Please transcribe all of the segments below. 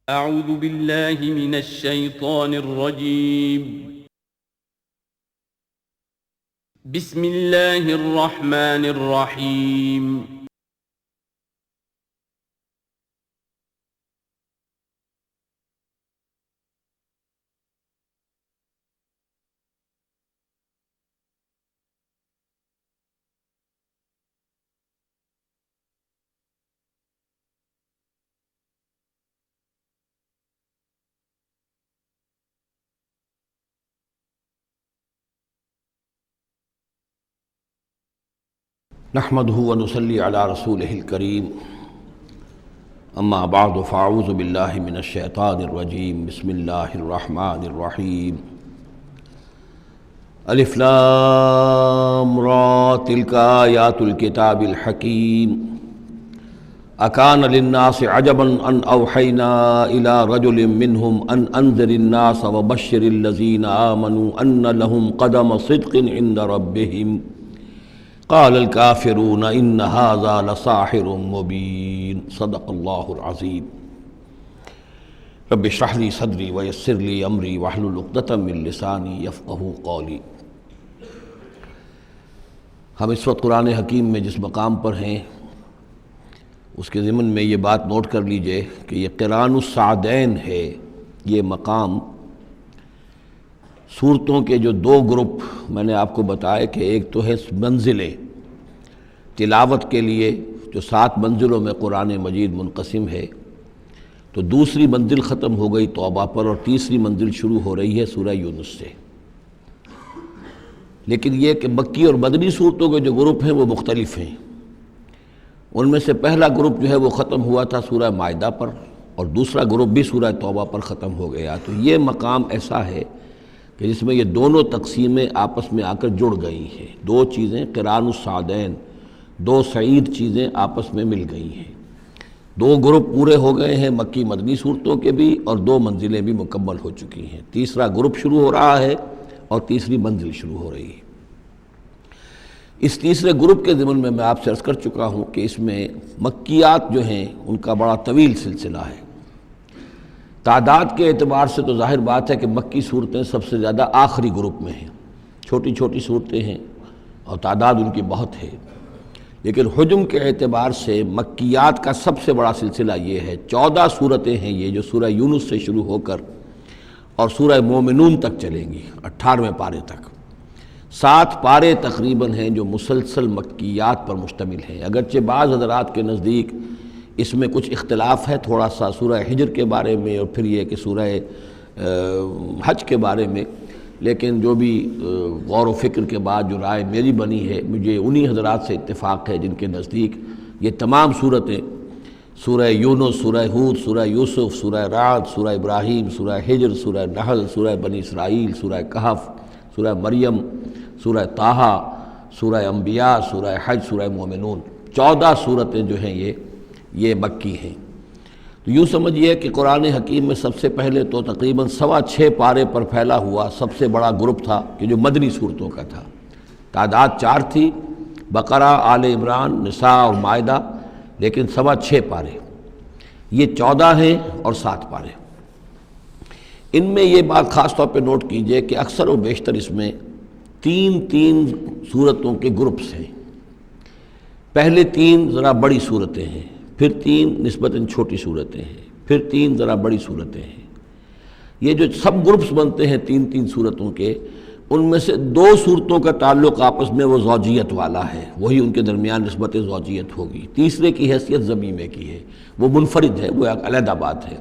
اعوذ باللہ من الشیطان الرجیم بسم اللہ الرحمن الرحیم نحمده ونصلي على رسوله الكريم اما بعد فاعوذ بالله من الشيطان الرجيم بسم الله الرحمن الرحيم الف لام را تلك آيات الكتاب الحكيم أكان للناس عجبا أن أوحينا إلى رجل منهم أن أنذر الناس وبشر الذين آمنوا أن لهم قدم صدق عند ربهم قال الكافرون ان هذا لساحر مبين صدق اللہ العظیم رب اشرح لي صدری ويسر لي امری واحلل عقدۃ من لسانی یفقہوا قولی۔ ہم اس وقت قرآن حکیم میں جس مقام پر ہیں اس کے ضمن میں یہ بات نوٹ کر لیجئے کہ یہ قران السعدین ہے۔ یہ مقام صورتوں کے جو دو گروپ میں نے آپ کو بتایا کہ ایک تو ہے منزلیں تلاوت کے لیے جو 7 منزلوں میں قرآن مجید منقسم ہے، تو دوسری منزل ختم ہو گئی توبہ پر اور تیسری منزل شروع ہو رہی ہے سورہ یونس سے۔ لیکن یہ کہ مکی اور مدنی صورتوں کے جو گروپ ہیں وہ مختلف ہیں۔ ان میں سے پہلا گروپ جو ہے وہ ختم ہوا تھا سورہ مائدہ پر اور دوسرا گروپ بھی سورہ توبہ پر ختم ہو گیا۔ تو یہ مقام ایسا ہے کہ جس میں یہ دونوں تقسیمیں آپس میں آ کر جڑ گئی ہیں۔ دو چیزیں قران السعدین، دو سعید چیزیں آپس میں مل گئی ہیں۔ دو گروپ پورے ہو گئے ہیں مکی مدنی صورتوں کے بھی، اور 2 منزلیں بھی مکمل ہو چکی ہیں۔ تیسرا گروپ شروع ہو رہا ہے اور تیسری منزل شروع ہو رہی ہے۔ اس تیسرے گروپ کے ضمن میں آپ سے عرض کر چکا ہوں کہ اس میں مکیات جو ہیں ان کا بڑا طویل سلسلہ ہے۔ تعداد کے اعتبار سے تو ظاہر بات ہے کہ مکی صورتیں سب سے زیادہ آخری گروپ میں ہیں، چھوٹی چھوٹی صورتیں ہیں اور تعداد ان کی بہت ہے، لیکن حجم کے اعتبار سے مکیات کا سب سے بڑا سلسلہ یہ ہے۔ 14 صورتیں ہیں یہ جو سورہ یونس سے شروع ہو کر اور سورہ مومنون تک چلیں گی، 18ویں پارے تک۔ 7 پارے تقریباً ہیں جو مسلسل مکیات پر مشتمل ہیں، اگرچہ بعض حضرات کے نزدیک اس میں کچھ اختلاف ہے تھوڑا سا سورہ حجر کے بارے میں اور پھر یہ کہ سورہ حج کے بارے میں، لیکن جو بھی غور و فکر کے بعد جو رائے میری بنی ہے، مجھے انہی حضرات سے اتفاق ہے جن کے نزدیک یہ تمام صورتیں سورہ یونس، سورہ ہود، سورہ یوسف، سورہ رعد، سورہ ابراہیم، سورہ حجر، سورہ نحل، سورہ بنی اسرائیل، سورہ کہف، سورہ مریم، سورہ طٰہٰ، سورہ انبیاء، سورہ حج، سورہ مومنون، 14 صورتیں جو ہیں یہ مکی ہیں۔ تو یوں سمجھیے کہ قرآن حکیم میں سب سے پہلے تو تقریباً 6.25 پارے پر پھیلا ہوا سب سے بڑا گروپ تھا کہ جو مدنی صورتوں کا تھا۔ تعداد 4 تھی، بقرہ، آل عمران، نساء اور مائدہ، لیکن 6.25 پارے۔ یہ 14 ہیں اور 7 پارے۔ ان میں یہ بات خاص طور پہ نوٹ کیجئے کہ اکثر و بیشتر اس میں 3 صورتوں کے گروپس ہیں۔ پہلے 3 ذرا بڑی صورتیں ہیں، پھر 3 نسبتاً چھوٹی صورتیں ہیں، پھر 3 ذرا بڑی صورتیں ہیں۔ یہ جو سب گروپس بنتے ہیں 3 صورتوں کے، ان میں سے 2 صورتوں کا تعلق آپس میں وہ زوجیت والا ہے، وہی ان کے درمیان نسبت زوجیت ہوگی۔ تیسرے کی حیثیت ضمیمے کی ہے، وہ منفرد ہے، وہ ایک علیحدہ بات ہے۔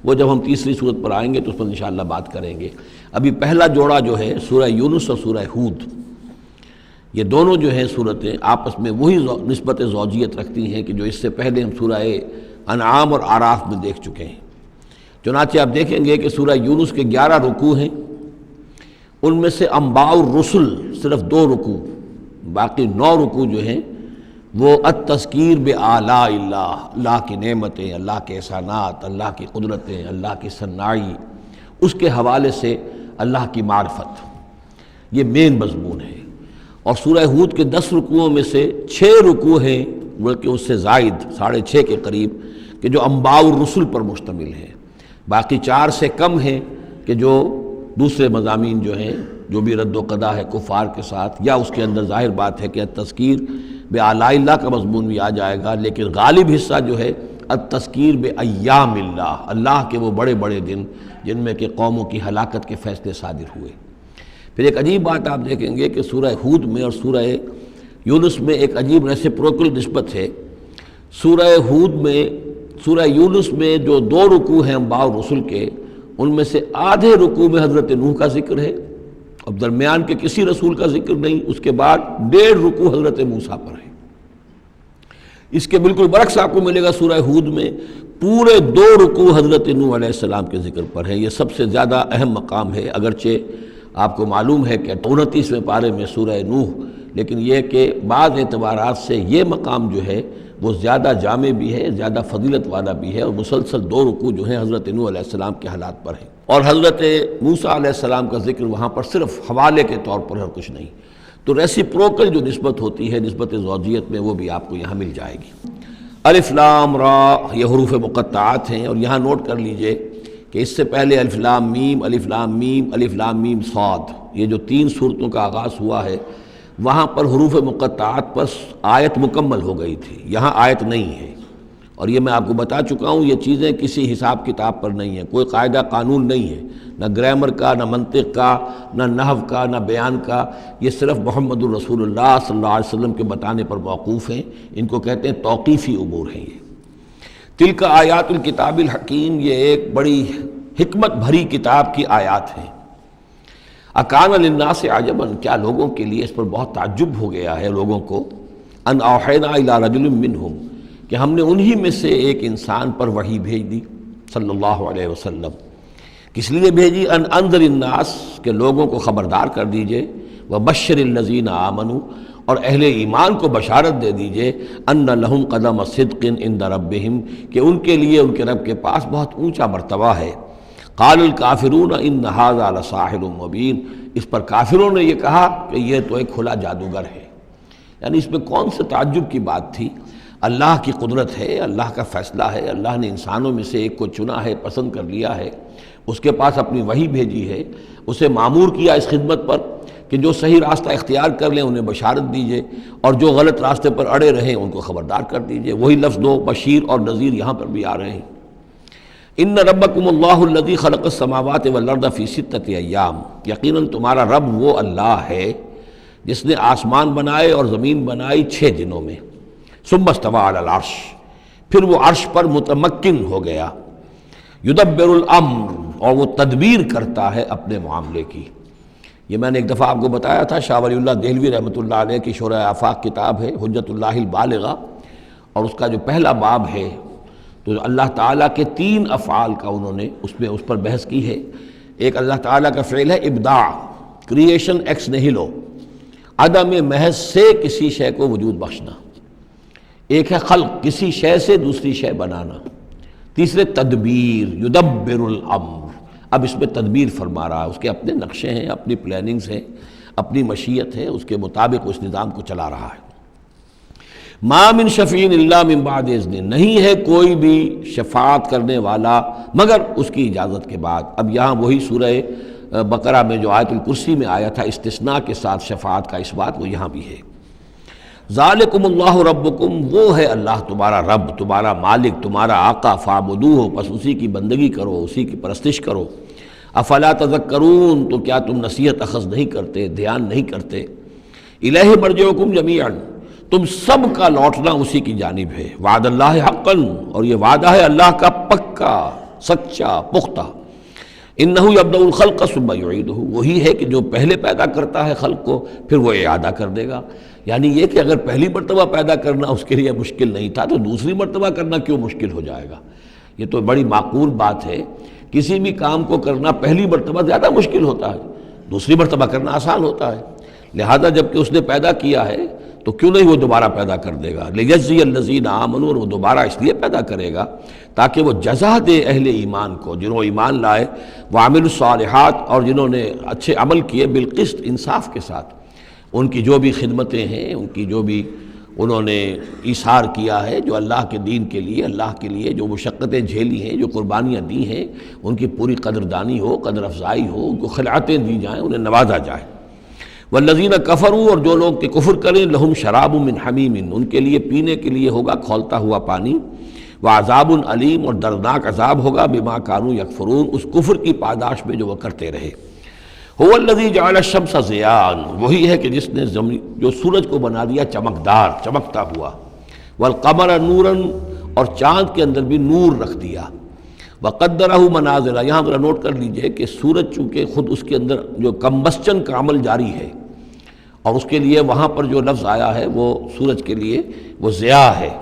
وہ جب ہم تیسری صورت پر آئیں گے تو اس پر انشاءاللہ بات کریں گے۔ ابھی پہلا جوڑا جو ہے سورہ یونس اور سورہ ہود، یہ دونوں جو ہیں صورتیں آپس میں وہی نسبت زوجیت رکھتی ہیں کہ جو اس سے پہلے ہم سورہ انعام اور اعراف میں دیکھ چکے ہیں۔ چنانچہ آپ دیکھیں گے کہ سورہ یونس کے 11 رکوع ہیں، ان میں سے انباء الرسل صرف 2 رکوع، باقی 9 رکوع جو ہیں وہ التذکیر بآلاء اللہ، اللہ کی نعمتیں، اللہ کے احسانات، اللہ کی قدرتیں، اللہ کی صنائی، اس کے حوالے سے اللہ کی معرفت، یہ مین مضمون ہے۔ اور سورہ ہود کے 10 رکوعوں میں سے 6 رکوع ہیں بلکہ اس سے زائد 6.5 کے قریب کہ جو انباء الرسل پر مشتمل ہے، باقی 4 سے کم ہیں کہ جو دوسرے مضامین جو ہیں، جو بھی رد و قضا ہے کفار کے ساتھ، یا اس کے اندر ظاہر بات ہے کہ التذکیر بآلاء اللہ کا مضمون بھی آ جائے گا، لیکن غالب حصہ جو ہے التذکیر بایام اللہ، اللہ کے وہ بڑے بڑے دن جن میں کہ قوموں کی ہلاکت کے فیصلے صادر ہوئے۔ پھر ایک عجیب بات آپ دیکھیں گے کہ سورہ ہود میں اور سورہ یونس میں ایک عجیب ریسیپروکل نسبت ہے۔ سورہ ہود میں، سورہ یونس میں جو 2 رکوع ہیں انبیاء اور رسل کے، ان میں سے آدھے رکوع میں حضرت نوح کا ذکر ہے، اب درمیان کے کسی رسول کا ذکر نہیں، اس کے بعد 1.5 رکوع حضرت موسیٰ پر ہے۔ اس کے بالکل برعکس آپ کو ملے گا سورہ ہود میں پورے 2 رکوع حضرت نوح علیہ السلام کے ذکر پر ہے۔ یہ سب سے زیادہ اہم مقام ہے، اگرچہ آپ کو معلوم ہے کہ 29ویں پارے میں سورہ نوح، لیکن یہ کہ بعض اعتبارات سے یہ مقام جو ہے وہ زیادہ جامع بھی ہے، زیادہ فضیلت والا بھی ہے، اور مسلسل 2 رکوع جو ہیں حضرت نوح علیہ السلام کے حالات پر ہیں، اور حضرت موسیٰ علیہ السلام کا ذکر وہاں پر صرف حوالے کے طور پر اور کچھ نہیں۔ تو ریسیپروکل جو نسبت ہوتی ہے نسبت زوجیت میں، وہ بھی آپ کو یہاں مل جائے گی۔ الف لام را، یہ حروف مقطعات ہیں، اور یہاں نوٹ کر لیجئے کہ اس سے پہلے الف لام میم، الف لام میم، الف لام میم صاد، یہ جو 3 صورتوں کا آغاز ہوا ہے، وہاں پر حروف مقطعات پر آیت مکمل ہو گئی تھی، یہاں آیت نہیں ہے، اور یہ میں آپ کو بتا چکا ہوں، یہ چیزیں کسی حساب کتاب پر نہیں ہیں، کوئی قاعدہ قانون نہیں ہے، نہ گرامر کا، نہ منطق کا، نہ نحو کا، نہ بیان کا، یہ صرف محمد الرسول اللہ صلی اللہ علیہ وسلم کے بتانے پر موقوف ہیں، ان کو کہتے ہیں توقیفی امور ہیں۔ یہ تلک آیات الکتاب الحکیم، یہ ایک بڑی حکمت بھری کتاب کی آیات ہیں۔ اکان للناس عجبا، کیا لوگوں کے لیے اس پر بہت تعجب ہو گیا ہے لوگوں کو، ان اوحینا الی رجل منہم، کہ ہم نے انہی میں سے ایک انسان پر وحی بھیج دی صلی اللہ علیہ وسلم۔ کس لیے بھیجی؟ ان انذر الناس، کہ لوگوں کو خبردار کر دیجئے، وبشر الذین آمنوا، اور اہل ایمان کو بشارت دے دیجئے، ان لہم قدم صدق عند ربہم، کہ ان کے لیے ان کے رب کے پاس بہت اونچا مرتبہ ہے۔ قال الکافرون ان ھذا لساحر مبین، اس پر کافروں نے یہ کہا کہ یہ تو ایک کھلا جادوگر ہے۔ یعنی اس میں کون سے تعجب کی بات تھی؟ اللہ کی قدرت ہے، اللہ کا فیصلہ ہے، اللہ نے انسانوں میں سے ایک کو چنا ہے، پسند کر لیا ہے، اس کے پاس اپنی وحی بھیجی ہے، اسے مامور کیا اس خدمت پر کہ جو صحیح راستہ اختیار کر لیں انہیں بشارت دیجئے، اور جو غلط راستے پر اڑے رہیں ان کو خبردار کر دیجئے۔ وہی لفظ دو، بشیر اور نذیر، یہاں پر بھی آ رہے ہیں۔ ان ربکم اللہ الذی خلق السماوات والارض فی 6 ایام، یقیناً تمہارا رب وہ اللہ ہے جس نے آسمان بنائے اور زمین بنائی 6 دنوں میں۔ ثم استوى علی العرش، پھر وہ عرش پر متمکن ہو گیا۔ یدبر الامر، اور وہ تدبیر کرتا ہے اپنے معاملے کی۔ یہ میں نے ایک دفعہ آپ کو بتایا تھا، شاہ ولی اللہ دہلوی رحمۃ اللہ علیہ کی شرح آفاق کتاب ہے حجت اللہ البالغہ، اور اس کا جو پہلا باب ہے تو اللہ تعالیٰ کے 3 افعال کا انہوں نے اس پر بحث کی ہے۔ ایک اللہ تعالیٰ کا فعل ہے ابداع، کریشن ایکس نہیلو، عدم محض سے کسی شے کو وجود بخشنا۔ ایک ہے خلق، کسی شے سے دوسری شے بنانا۔ تیسرے تدبیر، یدبر الامر، اب اس میں تدبیر فرما رہا ہے، اس کے اپنے نقشے ہیں، اپنی پلاننگز ہیں، اپنی مشیت ہے، اس کے مطابق اس نظام کو چلا رہا ہے۔ ما من شفیع الا من بعد اذن، نہیں ہے کوئی بھی شفاعت کرنے والا مگر اس کی اجازت کے بعد۔ اب یہاں وہی سورہ بقرہ میں جو آیت الکرسی میں آیا تھا استثناء کے ساتھ شفاعت کا اس بات، وہ یہاں بھی ہے۔ ذالکم اللہ ربکم، وہ ہے اللہ تمہارا رب، تمہارا مالک، تمہارا آقا، فاعبدوہ، پس اسی کی بندگی کرو، اسی کی پرستش کرو۔ افلا تذکرون، تو کیا تم نصیحت اخذ نہیں کرتے، دھیان نہیں کرتے۔ الیہ مرجعکم جمیعا، تم سب کا لوٹنا اسی کی جانب ہے۔ وعد اللہ حقا، اور یہ وعدہ ہے اللہ کا پکا، سچا، پختہ۔ انہ یبدأ الخلق ثم یعیدہ، وہی ہے کہ جو پہلے پیدا کرتا ہے خلق کو پھر وہ اعادہ کر دے گا۔ یعنی یہ کہ اگر پہلی مرتبہ پیدا کرنا اس کے لیے مشکل نہیں تھا تو دوسری مرتبہ کرنا کیوں مشکل ہو جائے گا؟ یہ تو بڑی معقول بات ہے۔ کسی بھی کام کو کرنا پہلی مرتبہ زیادہ مشکل ہوتا ہے، دوسری مرتبہ کرنا آسان ہوتا ہے۔ لہذا جب کہ اس نے پیدا کیا ہے تو کیوں نہیں وہ دوبارہ پیدا کر دے گا۔ لیجزی الذین آمنوا، اور وہ دوبارہ اس لیے پیدا کرے گا تاکہ وہ جزا دے اہل ایمان کو، جنہوں ایمان لائے، وعملوا الصالحات، اور جنہوں نے اچھے عمل کیے، بالقسط، انصاف کے ساتھ۔ ان کی جو بھی خدمتیں ہیں، ان کی جو بھی انہوں نے ایثار کیا ہے، جو اللہ کے دین کے لیے، اللہ کے لیے جو مشقتیں جھیلی ہیں، جو قربانیاں دی ہیں، ان کی پوری قدردانی ہو، قدر افزائی ہو، ان کو خلعتیں دی جائیں، انہیں نوازا جائے۔ والذین کفروا، اور جو لوگ کہ کفر کریں، لہم شراب من حمیم، ان کے لیے پینے کے لیے ہوگا کھولتا ہوا پانی، وعذاب علیم، اور دردناک عذاب ہوگا بما کانوا یکفرون، اس کفر کی پاداش میں جو وہ کرتے رہے۔ هو الذی جعل الشمس ضیاء، وہی ہے کہ جس نے جو سورج کو بنا دیا چمکدار، چمکتا ہوا، والقمر نورا، اور چاند کے اندر بھی نور رکھ دیا، وقدرہ منازل، یہاں ذرا نوٹ کر لیجئے کہ سورج چونکہ خود اس کے اندر جو کمبسچن کا عمل جاری ہے، اور اس کے لیے وہاں پر جو لفظ آیا ہے وہ سورج کے لیے وہ ضیاء ہے،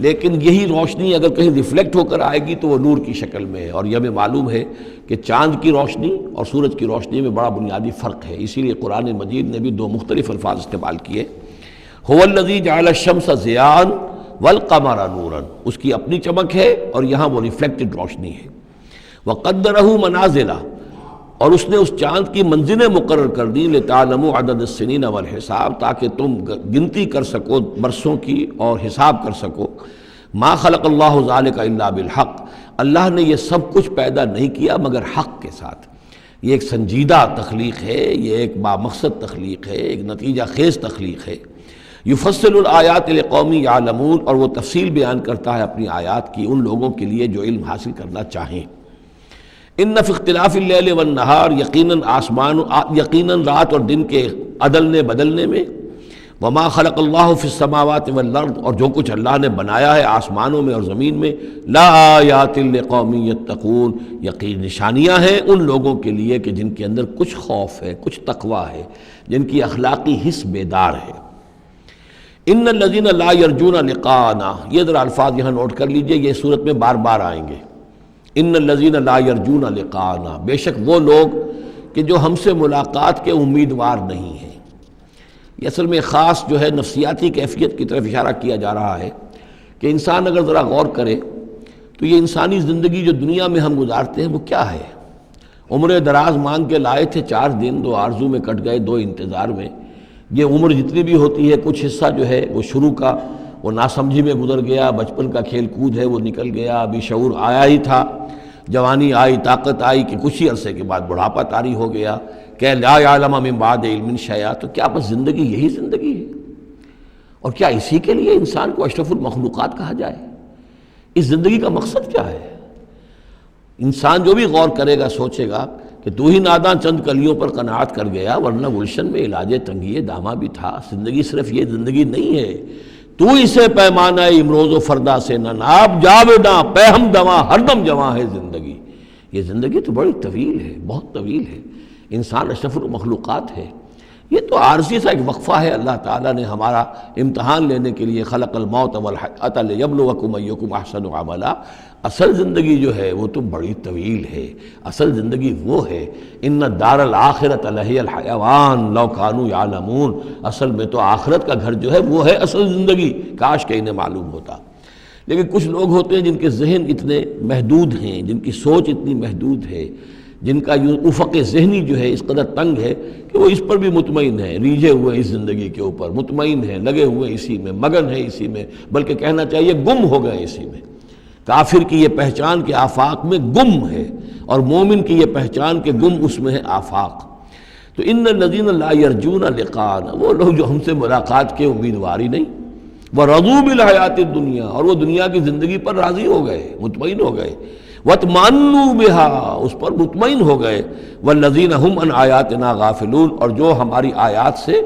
لیکن یہی روشنی اگر کہیں ریفلیکٹ ہو کر آئے گی تو وہ نور کی شکل میں ہے، اور یہ ہمیں معلوم ہے کہ چاند کی روشنی اور سورج کی روشنی میں بڑا بنیادی فرق ہے، اسی لیے قرآن مجید نے بھی دو مختلف الفاظ استعمال کیے۔ هو الذی جعل الشمس ضیاء والقمر نورا، اس کی اپنی چمک ہے اور یہاں وہ ریفلیکٹڈ روشنی ہے۔ وقدرہ منازل، اور اس نے اس چاند کی منزلیں مقرر کر دی، لتعلموا عدد السنین والحساب، تاکہ تم گنتی کر سکو برسوں کی اور حساب کر سکو۔ ما خلق اللہ ذلک الا بالحق، اللہ نے یہ سب کچھ پیدا نہیں کیا مگر حق کے ساتھ۔ یہ ایک سنجیدہ تخلیق ہے، یہ ایک بامقصد تخلیق ہے، ایک نتیجہ خیز تخلیق ہے۔ یفصل الآیات لقوم یعلمون، اور وہ تفصیل بیان کرتا ہے اپنی آیات کی ان لوگوں کے لیے جو علم حاصل کرنا چاہیں۔ ان فی اختلاف اللیل والنہار، یقیناً رات اور دن کے عدلنے بدلنے میں، وما خلق اللہ فی السماوات والارض، اور جو کچھ اللہ نے بنایا ہے آسمانوں میں اور زمین میں، لا آیات لقوم یتقون، یقین نشانیاں ہیں ان لوگوں کے لیے کہ جن کے اندر کچھ خوف ہے، کچھ تقویٰ ہے، جن کی اخلاقی حس بیدار ہے۔ ان الذین لا یرجون لقاءنا، یہ ذرا الفاظ یہاں نوٹ کر لیجئے، یہ صورت میں بار بار آئیں گے۔ ان الذین لا یرجون لقاءنا، بے شک وہ لوگ کہ جو ہم سے ملاقات کے امیدوار نہیں ہیں۔ یہ اصل میں خاص جو ہے نفسیاتی کیفیت کی طرف اشارہ کیا جا رہا ہے کہ انسان اگر ذرا غور کرے تو یہ انسانی زندگی جو دنیا میں ہم گزارتے ہیں وہ کیا ہے؟ عمر دراز مانگ کے لائے تھے 4 دن، 2 آرزو میں کٹ گئے، 2 انتظار میں۔ یہ عمر جتنی بھی ہوتی ہے کچھ حصہ جو ہے وہ شروع کا وہ ناسمجھی میں گزر گیا، بچپن کا کھیل کود ہے وہ نکل گیا، ابھی شعور آیا ہی تھا، جوانی آئی، طاقت آئی کہ کچھ ہی عرصے کے بعد بڑھاپا طاری ہو گیا، کہ لا یعلم من بعد علم شیئا۔ تو کیا بس زندگی یہی زندگی ہے؟ اور کیا اسی کے لیے انسان کو اشرف المخلوقات کہا جائے؟ اس زندگی کا مقصد کیا ہے؟ انسان جو بھی غور کرے گا سوچے گا کہ تو ہی ناداں چند کلیوں پر قناعت کر گیا، ورنہ گلشن میں علاج تنگی دامہ بھی تھا۔ زندگی صرف یہ زندگی نہیں ہے، تو اسے پیمانہ امروز و فردا سے نہ ناب، جاویداں پہ ہم دواں ہر دم جواں ہے زندگی۔ یہ زندگی تو بڑی طویل ہے، بہت طویل ہے، انسان اشرف المخلوقات ہے۔ یہ تو عارضی سا ایک وقفہ ہے، اللہ تعالیٰ نے ہمارا امتحان لینے کے لیے خلق الموت والحیاۃ لیبلوکم ایکم احسن عملا۔ اصل زندگی جو ہے وہ تو بڑی طویل ہے، اصل زندگی وہ ہے ان الدار الآخرۃ لہی الحیوان لو کانوا یعلمون، اصل میں تو آخرت کا گھر جو ہے وہ ہے اصل زندگی، کاش کہ انہیں معلوم ہوتا۔ لیکن کچھ لوگ ہوتے ہیں جن کے ذہن اتنے محدود ہیں، جن کی سوچ اتنی محدود ہے، جن کا افق ذہنی جو ہے اس قدر تنگ ہے کہ وہ اس پر بھی مطمئن ہیں، ریجھے ہوئے اس زندگی کے اوپر مطمئن ہیں، لگے ہوئے اسی میں، مگن ہے اسی میں، بلکہ کہنا چاہیے گم ہو گئے اسی میں۔ کافر کی یہ پہچان کے آفاق میں گم ہے، اور مومن کی یہ پہچان کے گم اس میں ہے آفاق۔ تو ان الذین لا یرجون لقاءنا، وہ لوگ جو ہم سے ملاقات کے امیدوار ہی نہیں، ورضوا بالحیات الدنیا، اور وہ دنیا کی زندگی پر راضی ہو گئے، مطمئن ہو گئے، واطمأنوا بها، اس پر مطمئن ہو گئے، والذین هم عن آیاتنا غافلون، اور جو ہماری آیات سے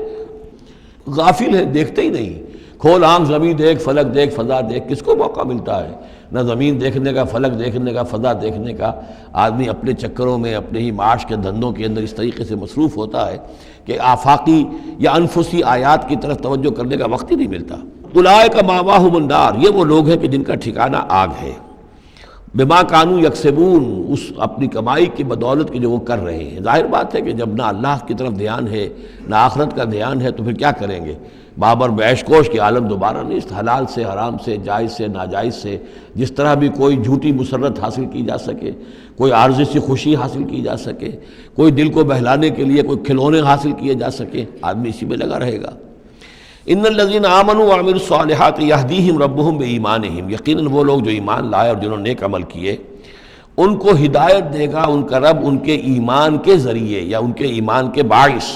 غافل ہیں، دیکھتے ہی نہیں۔ کھول آنکھ زمین دیکھ، فلک دیکھ، فضا دیکھ، کس کو موقع ملتا ہے؟ نہ زمین دیکھنے کا، فلک دیکھنے کا، فضا دیکھنے کا۔ آدمی اپنے چکروں میں، اپنے ہی معاش کے دھندوں کے اندر اس طریقے سے مصروف ہوتا ہے کہ آفاقی یا انفسی آیات کی طرف توجہ کرنے کا وقت ہی نہیں ملتا۔ اولئک مأواہم النار، یہ وہ لوگ ہیں کہ جن کا ٹھکانہ آگ ہے۔ بما کانوا یکسبون، اس اپنی کمائی کی بدولت کی جو وہ کر رہے ہیں۔ ظاہر بات ہے کہ جب نہ اللہ کی طرف دھیان ہے نہ آخرت کا دھیان ہے تو پھر کیا کریں گے؟ بابر بیش کوش کے عالم دوبارہ نہیں، اس حلال سے، حرام سے، جائز سے، ناجائز سے جس طرح بھی کوئی جھوٹی مسرت حاصل کی جا سکے، کوئی عارضی سی خوشی حاصل کی جا سکے، کوئی دل کو بہلانے کے لیے کوئی کھلونے حاصل کیے جا سکے، آدمی اسی میں لگا رہے گا۔ ان الذین آمنوا وعملوا الصالحات یہدیہم ربہم بایمانہم، یقیناً وہ لوگ جو ایمان لائے اور جنہوں نے نیک عمل کیے ان کو ہدایت دے گا ان کا رب ان کے ایمان کے ذریعے یا ان کے ایمان کے باعث،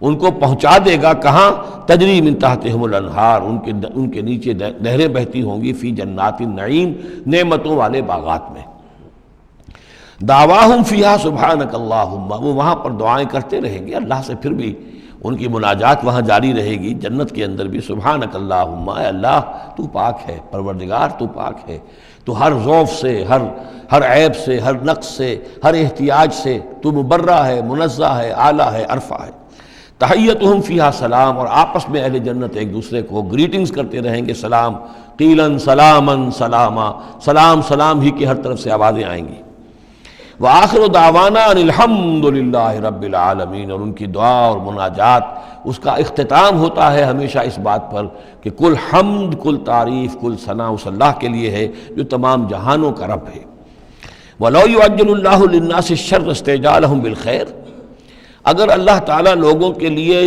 ان کو پہنچا دے گا کہاں؟ تجری من تحتہم الانہار، ان کے نیچے نہریں بہتی ہوں گی، فی جنات النعیم، نعمتوں والے باغات میں۔ دعواہم فیہا سبحانک اللہم، وہ وہاں پر دعائیں کرتے رہیں گے اللہ سے، پھر بھی ان کی مناجات وہاں جاری رہے گی جنت کے اندر بھی، سبحانک اللہم، اے اللہ تو پاک ہے، پروردگار تو پاک ہے، تو ہر ضعف سے، ہر عیب سے، ہر نقص سے، ہر احتیاج سے تو مبرہ ہے، منزہ ہے، اعلیٰ ہے، عرفہ ہے۔ تحیتہم فیہا سلام، اور آپس میں اہل جنت ایک دوسرے کو گریٹنگز کرتے رہیں گے، سلام، قیلاً سلاماً سلاما، سلام سلام ہی کی ہر طرف سے آوازیں آئیں گی۔ وآخر دعوانا ان الحمد للہ رب العالمین، اور ان کی دعا اور مناجات اس کا اختتام ہوتا ہے ہمیشہ اس بات پر کہ کل حمد، کل تعریف، کل ثنا اس اللہ کے لیے ہے جو تمام جہانوں کا رب ہے۔ وَلَوْ يُعَجِّلُ اللَّهُ لِلنَّاسِ الشَّرَّ اسْتِعْجَالَهُم بِالْخَيْرِ، اگر اللہ تعالیٰ لوگوں کے لیے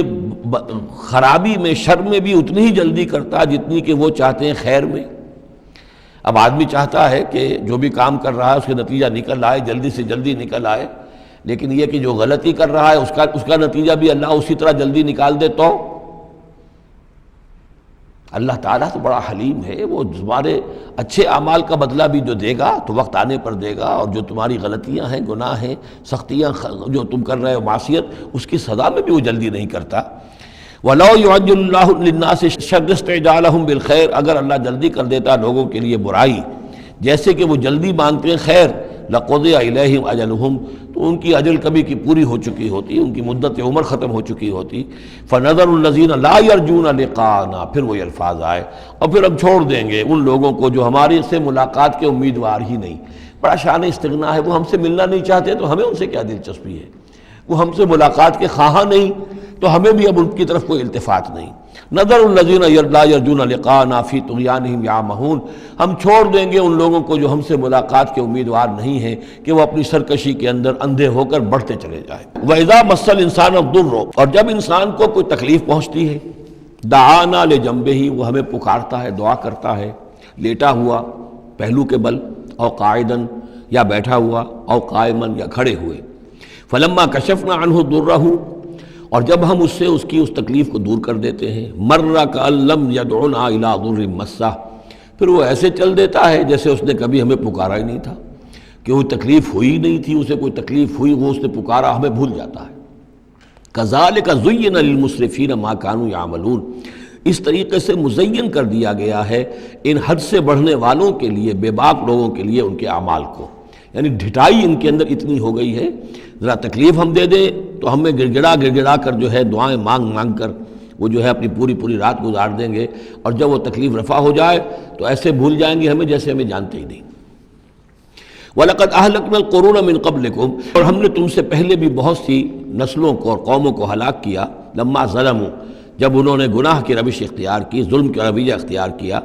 خرابی میں، شر میں بھی اتنی ہی جلدی کرتا جتنی کہ وہ چاہتے ہیں خیر میں۔ اب آدمی چاہتا ہے کہ جو بھی کام کر رہا ہے اس کے نتیجہ نکل آئے، جلدی سے جلدی نکل آئے، لیکن یہ کہ جو غلطی کر رہا ہے اس کا نتیجہ بھی اللہ اسی طرح جلدی نکال دے تو اللہ تعالیٰ تو بڑا حلیم ہے، وہ تمہارے اچھے اعمال کا بدلہ بھی جو دے گا تو وقت آنے پر دے گا، اور جو تمہاری غلطیاں ہیں، گناہ ہیں، سختیاں جو تم کر رہے ہو، معصیت، اس کی سزا میں بھی وہ جلدی نہیں کرتا۔ وَلَوْ يُعَجِّلُ اللَّهُ لِلنَّاسِ الشَّرَّ اسْتِعْجَالَهُم بِالْخَيْرِ، اگر اللہ جلدی کر دیتا لوگوں کے لیے برائی جیسے کہ وہ جلدی مانگتے ہیں خیر، لَقُضِيَ إِلَيْهِمْ أَجَلُهُمْ، تو ان کی اجل کبھی کی پوری ہو چکی ہوتی، ان کی مدت عمر ختم ہو چکی ہوتی۔ فَنَذَرُ الَّذِينَ لَا يَرْجُونَ لِقَاءَنَا، پھر وہ الفاظ آئے، اور پھر ہم چھوڑ دیں گے ان لوگوں کو جو ہمارے سے ملاقات کے امیدوار ہی نہیں۔ بڑا شان استغنا ہے، وہ ہم سے ملنا نہیں چاہتے تو ہمیں ان سے کیا دلچسپی ہے، وہ ہم سے ملاقات کے خواہاں نہیں تو ہمیں بھی اب ان کی طرف کوئی التفات نہیں۔ نظر الذین لا یرجون لقاءنا فی طغیانہم یعمہون، ہم چھوڑ دیں گے ان لوگوں کو جو ہم سے ملاقات کے امیدوار نہیں ہیں کہ وہ اپنی سرکشی کے اندر اندھے ہو کر بڑھتے چلے جائیں۔ وَإِذَا مَسَّ الْإِنسَانَ الضُّرُّ، اور جب انسان کو کوئی تکلیف پہنچتی ہے، دعانا لجنبہ، وہ ہمیں پکارتا ہے، دعا کرتا ہے، لیٹا ہوا پہلو کے بل، او قاعدن، یا بیٹھا ہوا، او قائمن، یا کھڑے ہوئے۔ فلما کشفنا عنہ ضرہ، اور جب ہم اس سے اس کی اس تکلیف کو دور کر دیتے ہیں، مر کأن لم یدعنا الی ضر مسہ، پھر وہ ایسے چل دیتا ہے جیسے اس نے کبھی ہمیں پکارا ہی نہیں تھا، کہ وہ تکلیف ہوئی نہیں تھی، اسے کوئی تکلیف ہوئی، وہ اس نے پکارا، ہمیں بھول جاتا ہے۔ کذالک زین للمسرفین ما کانوا یعملون، اس طریقے سے مزین کر دیا گیا ہے ان حد سے بڑھنے والوں کے لیے، بے باک لوگوں کے لیے، ان کے اعمال کو، یعنی ڈھٹائی ان کے اندر اتنی ہو گئی ہے، ذرا تکلیف ہم دے دیں تو ہمیں گڑ گڑا کر جو ہے دعائیں مانگ کر وہ جو ہے اپنی پوری رات گزار دیں گے، اور جب وہ تکلیف رفع ہو جائے تو ایسے بھول جائیں گے ہمیں جیسے ہمیں جانتے ہی نہیں۔ وَلَقَدْ أَهْلَكْنَا الْقُرُونَ مِن قَبْلِكُمْ، اور ہم نے تم سے پہلے بھی بہت سی نسلوں کو اور قوموں کو ہلاک کیا، لما ظلموا، جب انہوں نے گناہ کی روش اختیار کی، ظلم کا رویہ اختیار کیا،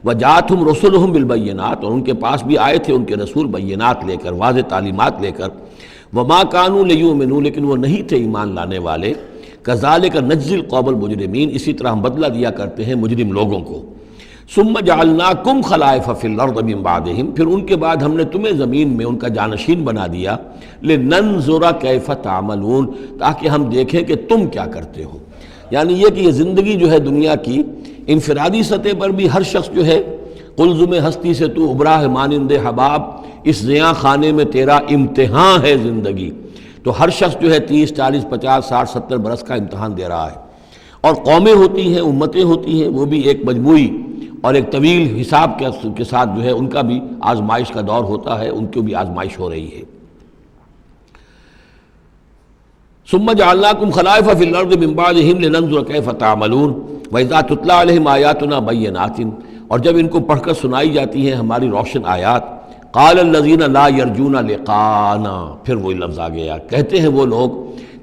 وجاءتہم رسلہم بالبینات، اور ان کے پاس بھی آئے تھے ان کے رسول بینات لے کر، واضح تعلیمات لے کر، وما کانوا لیؤمنوا، لیکن وہ نہیں تھے ایمان لانے والے، کذالک نجزی القوم المجرمین، اسی طرح ہم بدلہ دیا کرتے ہیں مجرم لوگوں کو۔ ثم جعلناکم خلائف فی الارض من بعدہم، پھر ان کے بعد ہم نے تمہیں زمین میں ان کا جانشین بنا دیا، لننظر کیف تعملون، تاکہ ہم دیکھیں کہ تم کیا کرتے ہو۔ یعنی یہ کہ یہ زندگی جو ہے دنیا کی انفرادی سطح پر بھی ہر شخص جو ہے قلزم ہستی سے تو ابھرا ہے مانند حباب، اس زیاں خانے میں تیرا امتحان ہے زندگی، تو ہر شخص جو ہے 30 40 50 60 70 برس کا امتحان دے رہا ہے، اور قومیں ہوتی ہیں، امتیں ہوتی ہیں، وہ بھی ایک مجموعی اور ایک طویل حساب کے ساتھ جو ہے ان کا بھی آزمائش کا دور ہوتا ہے، ان کی بھی آزمائش ہو رہی ہے۔ ثم جعلناکم خلائف فی الارض من بعدہم لننظر کیف تعملون واذا تتلی علیہم آیاتنا بینات، اور جب ان کو پڑھ کر سنائی جاتی ہیں ہماری روشن آیات، قال الذین لا یرجون لقاءنا، پھر وہی لفظ آ گیا، کہتے ہیں وہ لوگ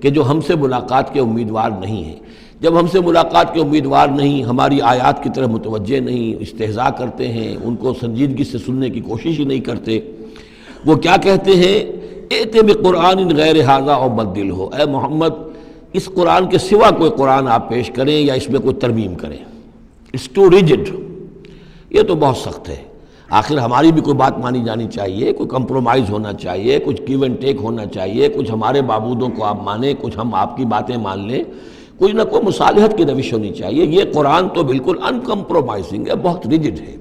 کہ جو ہم سے ملاقات کے امیدوار نہیں ہیں، جب ہم سے ملاقات کے امیدوار نہیں، ہماری آیات کی طرف متوجہ نہیں، استہزاء کرتے ہیں، ان کو سنجیدگی سے سننے کی کوشش ہی نہیں کرتے، وہ کیا کہتے ہیں، ائت بقرآن غیر ھذا او بدلہ، اے محمد اس قرآن کے سوا کوئی قرآن آپ پیش کریں یا اس میں کوئی ترمیم کریں. It's too rigid. یہ تو بہت سخت ہے. آخر ہماری بھی کوئی بات مانی جانی چاہیے, کوئی کمپرومائز ہونا چاہیے, کچھ گیو اینڈ ٹیک ہونا چاہیے, کچھ ہمارے معبودوں کو آپ مانیں, کچھ ہم آپ کی باتیں مان لیں, کوئی نہ کوئی مصالحت کی روش ہونی چاہیے. یہ قرآن تو بالکل ان کمپرومائزنگ ہے, بہت ریجڈ ہے.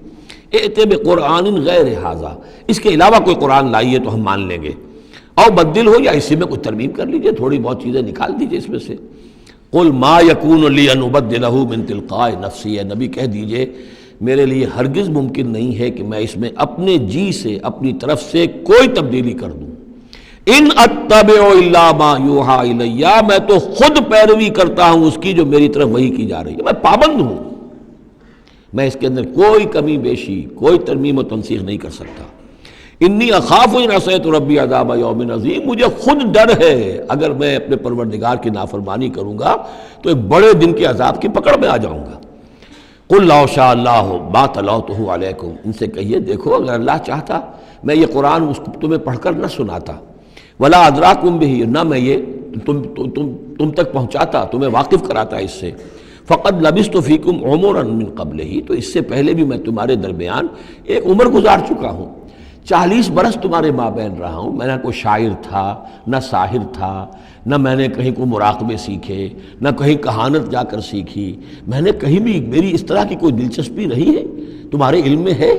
ائت بقرآن غیر ھذا, اس کے علاوہ کوئی قرآن لائیے تو ہم مان لیں گے. اور بدل ہو یا اسی میں کوئی ترمیم کر لیجئے, تھوڑی بہت چیزیں نکال دیجئے اس میں سے. قل ما یکون لی ان ابدلہ من تلقاء نفسی, نبی کہہ دیجئے میرے لیے ہرگز ممکن نہیں ہے کہ میں اس میں اپنے جی سے, اپنی طرف سے کوئی تبدیلی کر دوں. ان اتبع الا ما یوحی الی, میں تو خود پیروی کرتا ہوں اس کی جو میری طرف وحی کی جا رہی ہے. میں پابند ہوں, میں اس کے اندر کوئی کمی بیشی, کوئی ترمیم و تنسیخ نہیں کر سکتا. انی اخاف ان عصیت ربی عذاب یوم عظیم, مجھے خود ڈر ہے اگر میں اپنے پروردگار کی نافرمانی کروں گا تو ایک بڑے دن کے عذاب کی پکڑ میں آ جاؤں گا. قل لو شاء اللہ ما تلوتہ علیکم, ان سے کہیے دیکھو اگر اللہ چاہتا میں یہ قرآن تمہیں پڑھ کر نہ سناتا, ولا ادراکم بہ, نہ میں یہ تم تک پہنچاتا, تمہیں واقف کراتا اس سے. فقد لبثت فیکم عمرا من قبلہ, تو اس سے پہلے بھی میں تمہارے درمیان ایک عمر گزار چکا ہوں. 40 برس تمہارے مابین رہا ہوں. میں نہ کوئی شاعر تھا, نہ ساحر تھا, نہ میں نے کہیں کوئی مراقبے سیکھے, نہ کہیں کہانت جا کر سیکھی. میں نے کہیں بھی, میری اس طرح کی کوئی دلچسپی رہی ہے تمہارے علم میں ہے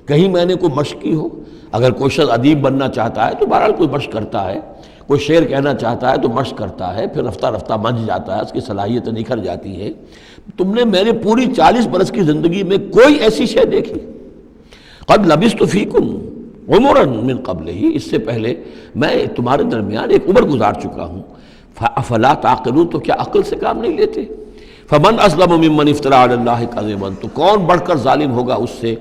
کہیں میں نے کوئی مشق کی ہو؟ اگر کوئی شخص ادیب بننا چاہتا ہے تو بہرحال کوئی مشق کرتا ہے, کوئی شعر کہنا چاہتا ہے تو مشق کرتا ہے, پھر رفتہ رفتہ منجھ جاتا ہے, اس کی صلاحیتیں نکھر جاتی ہیں. تم نے میرے پوری 40 برس کی زندگی میں کوئی ایسی شے دیکھی؟ قد لبثت فیکم عمرا من قبلہ, اس سے پہلے میں تمہارے درمیان ایک عمر گزار چکا ہوں. افلا تعقلون, تو کیا عقل سے کام نہیں لیتے؟ فمن اظلم ممن افترى علی اللہ کذبا, تو کون بڑھ کر ظالم ہوگا اس سے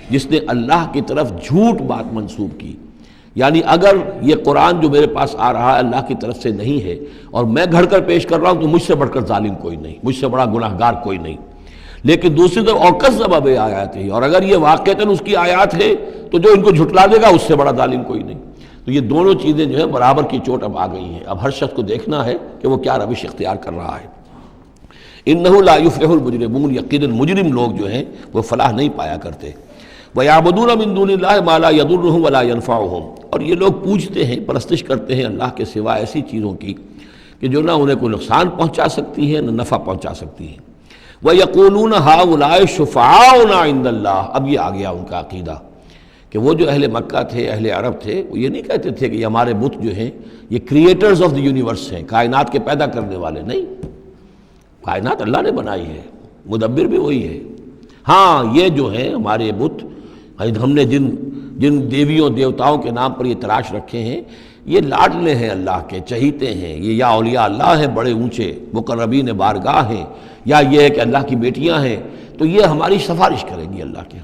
جس نے اللہ کی طرف جھوٹ بات منسوب کی. یعنی اگر یہ قرآن جو میرے پاس آ رہا ہے اللہ کی طرف سے نہیں ہے اور میں گھڑ کر پیش کر رہا ہوں تو مجھ سے بڑھ کر ظالم کوئی نہیں, مجھ سے بڑا گناہ گار کوئی نہیں. لیکن دوسری طرف اور کذب بآیاتہ, اور اگر یہ واقعتاً اس کی آیات ہے تو جو ان کو جھٹلا دے گا اس سے بڑا ظالم کوئی نہیں. تو یہ دونوں چیزیں جو ہے برابر کی چوٹ اب آ گئی ہیں. اب ہر شخص کو دیکھنا ہے کہ وہ کیا روش اختیار کر رہا ہے. انہ لا یفلح المجرمون, یقیناً مجرم لوگ جو ہیں وہ فلاح نہیں پایا کرتے. وَيَعْبُدُونَ مِن دُونِ اللَّهِ مَا لَا يَضُرُّهُمْ وَلَا يَنفَعُهُمْ, اور یہ لوگ پوجتے ہیں, پرستش کرتے ہیں اللہ کے سوا ایسی چیزوں کی کہ جو نہ انہیں کوئی نقصان پہنچا سکتی ہے نہ نفع پہنچا سکتی ہیں. وَيَقُولُونَ هَؤُلَاءِ شُفَعَاؤُنَا عِندَ اللَّهِ, اب یہ آ گیا ان کا عقیدہ کہ وہ جو اہل مکہ تھے, اہل عرب تھے, وہ یہ نہیں کہتے تھے کہ یہ ہمارے بت جو ہیں یہ کریٹرز آف دی یونیورس ہیں, کائنات کے پیدا کرنے والے. نہیں, کائنات اللہ نے بنائی ہے, مدبر بھی وہی ہے. ہاں یہ جو ہیں ہمارے بت, ہم نے جن دیویوں دیوتاؤں کے نام پر یہ تراش رکھے ہیں, یہ لاڈلے ہیں اللہ کے, چہیتے ہیں, یہ یا اولیاء اللہ ہیں بڑے اونچے, مقربین بارگاہ ہیں, یا یہ ہے کہ اللہ کی بیٹیاں ہیں, تو یہ ہماری سفارش کریں گی اللہ کے.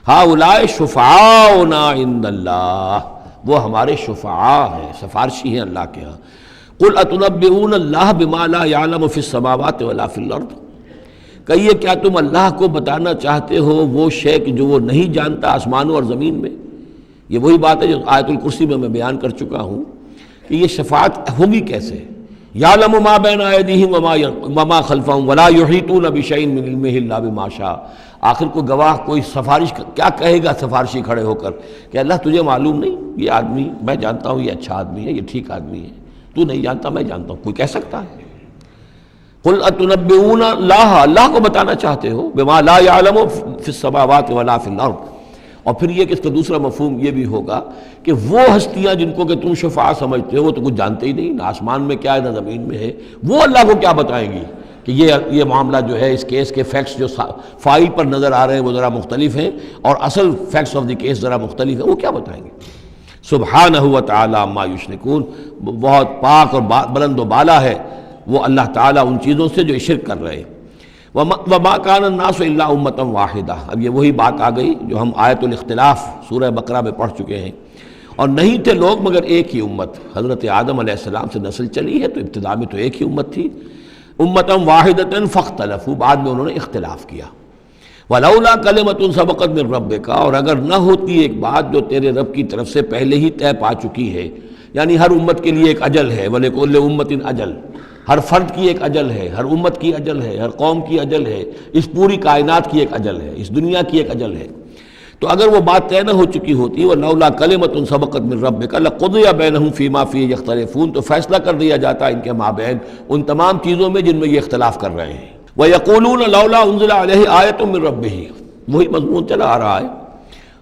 ہؤلاء شفعاؤنا عند اللہ, وہ ہمارے شفعاء ہیں, سفارشی ہیں اللہ کے ہاں. قل اتنبئون اللہ بما لا يعلم فی السماوات ولا فی الارض, کہیے کیا تم اللہ کو بتانا چاہتے ہو وہ شے کہ جو وہ نہیں جانتا آسمانوں اور زمین میں؟ یہ وہی بات ہے جو آیت الکرسی میں بیان کر چکا ہوں کہ یہ شفاعت ہوگی کیسے. یعلم ما بین ایدیہم وما خلفہم ولا یحیطون بشیء من علمہ الا بما شاء. آخر کو گواہ کوئی سفارش کیا کہے گا سفارشی کھڑے ہو کر کہ اللہ تجھے معلوم نہیں, یہ آدمی میں جانتا ہوں, یہ اچھا آدمی ہے, یہ ٹھیک آدمی ہے, تو نہیں جانتا میں جانتا ہوں. کوئی کہہ سکتا ہے؟ قل اتنبئون اللہ, اللہ کو بتانا چاہتے ہو, بما لا يعلم فی السماوات ولا فی الارض. اور پھر یہ کہ اس کا دوسرا مفہوم یہ بھی ہوگا کہ وہ ہستیاں جن کو کہ تم شفاعہ سمجھتے ہو وہ تو کچھ جانتے ہی نہیں, نہ آسمان میں کیا ہے نہ زمین میں ہے, وہ اللہ کو کیا بتائیں گی کہ یہ معاملہ جو ہے اس کیس کے فیکٹس جو فائل پر نظر آ رہے ہیں وہ ذرا مختلف ہیں اور اصل فیکٹس آف دی کیس ذرا مختلف ہیں, وہ کیا بتائیں گے؟ سبحانہ و تعالی عما یشرکون, بہت پاک اور بلند و بالا ہے وہ اللہ تعالیٰ ان چیزوں سے جو شرک کر رہے ہیں. وما کان الناس الا امۃ واحدہ, اب یہ وہی بات آ گئی جو ہم آیت الاختلاف سورہ بقرہ میں پڑھ چکے ہیں. اور نہیں تھے لوگ مگر ایک ہی امت, حضرت آدم علیہ السلام سے نسل چلی ہے تو ابتدا میں تو ایک ہی امت تھی. امۃ واحدۃ فاختلفوا, بعد میں انہوں نے اختلاف کیا. ولولا کلمۃ سبقت من ربک, اور اگر نہ ہوتی ایک بات جو تیرے رب کی طرف سے پہلے ہی طے پا چکی ہے, یعنی ہر امت کے لیے ایک اجل ہے, ولکل امۃ اجل, ہر فرد کی ایک اجل ہے، ہر امت کی اجل ہے، ہر قوم کی اجل ہے، اس پوری کائنات کی ایک اجل ہے، اس دنیا کی ایک اجل ہے۔ تو اگر وہ بات طے نہ ہو چکی ہوتی وَلَوْلَا كَلِمَةٌ سَبَقَتْ مِنْ رَبِّكَ لَقُضِيَ بَيْنَهُمْ فِي مَا فِيهِ يَخْتَلِفُونَ، تو فیصلہ کر دیا جاتا ان کے مابین ان تمام چیزوں میں جن میں یہ اختلاف کر رہے ہیں۔ وَيَقُولُونَ لَوْلَا أُنزِلَ عَلَيْهِ آيَةٌ مِّن رَبِّهِ، وہی مضمون چلا آ رہا ہے،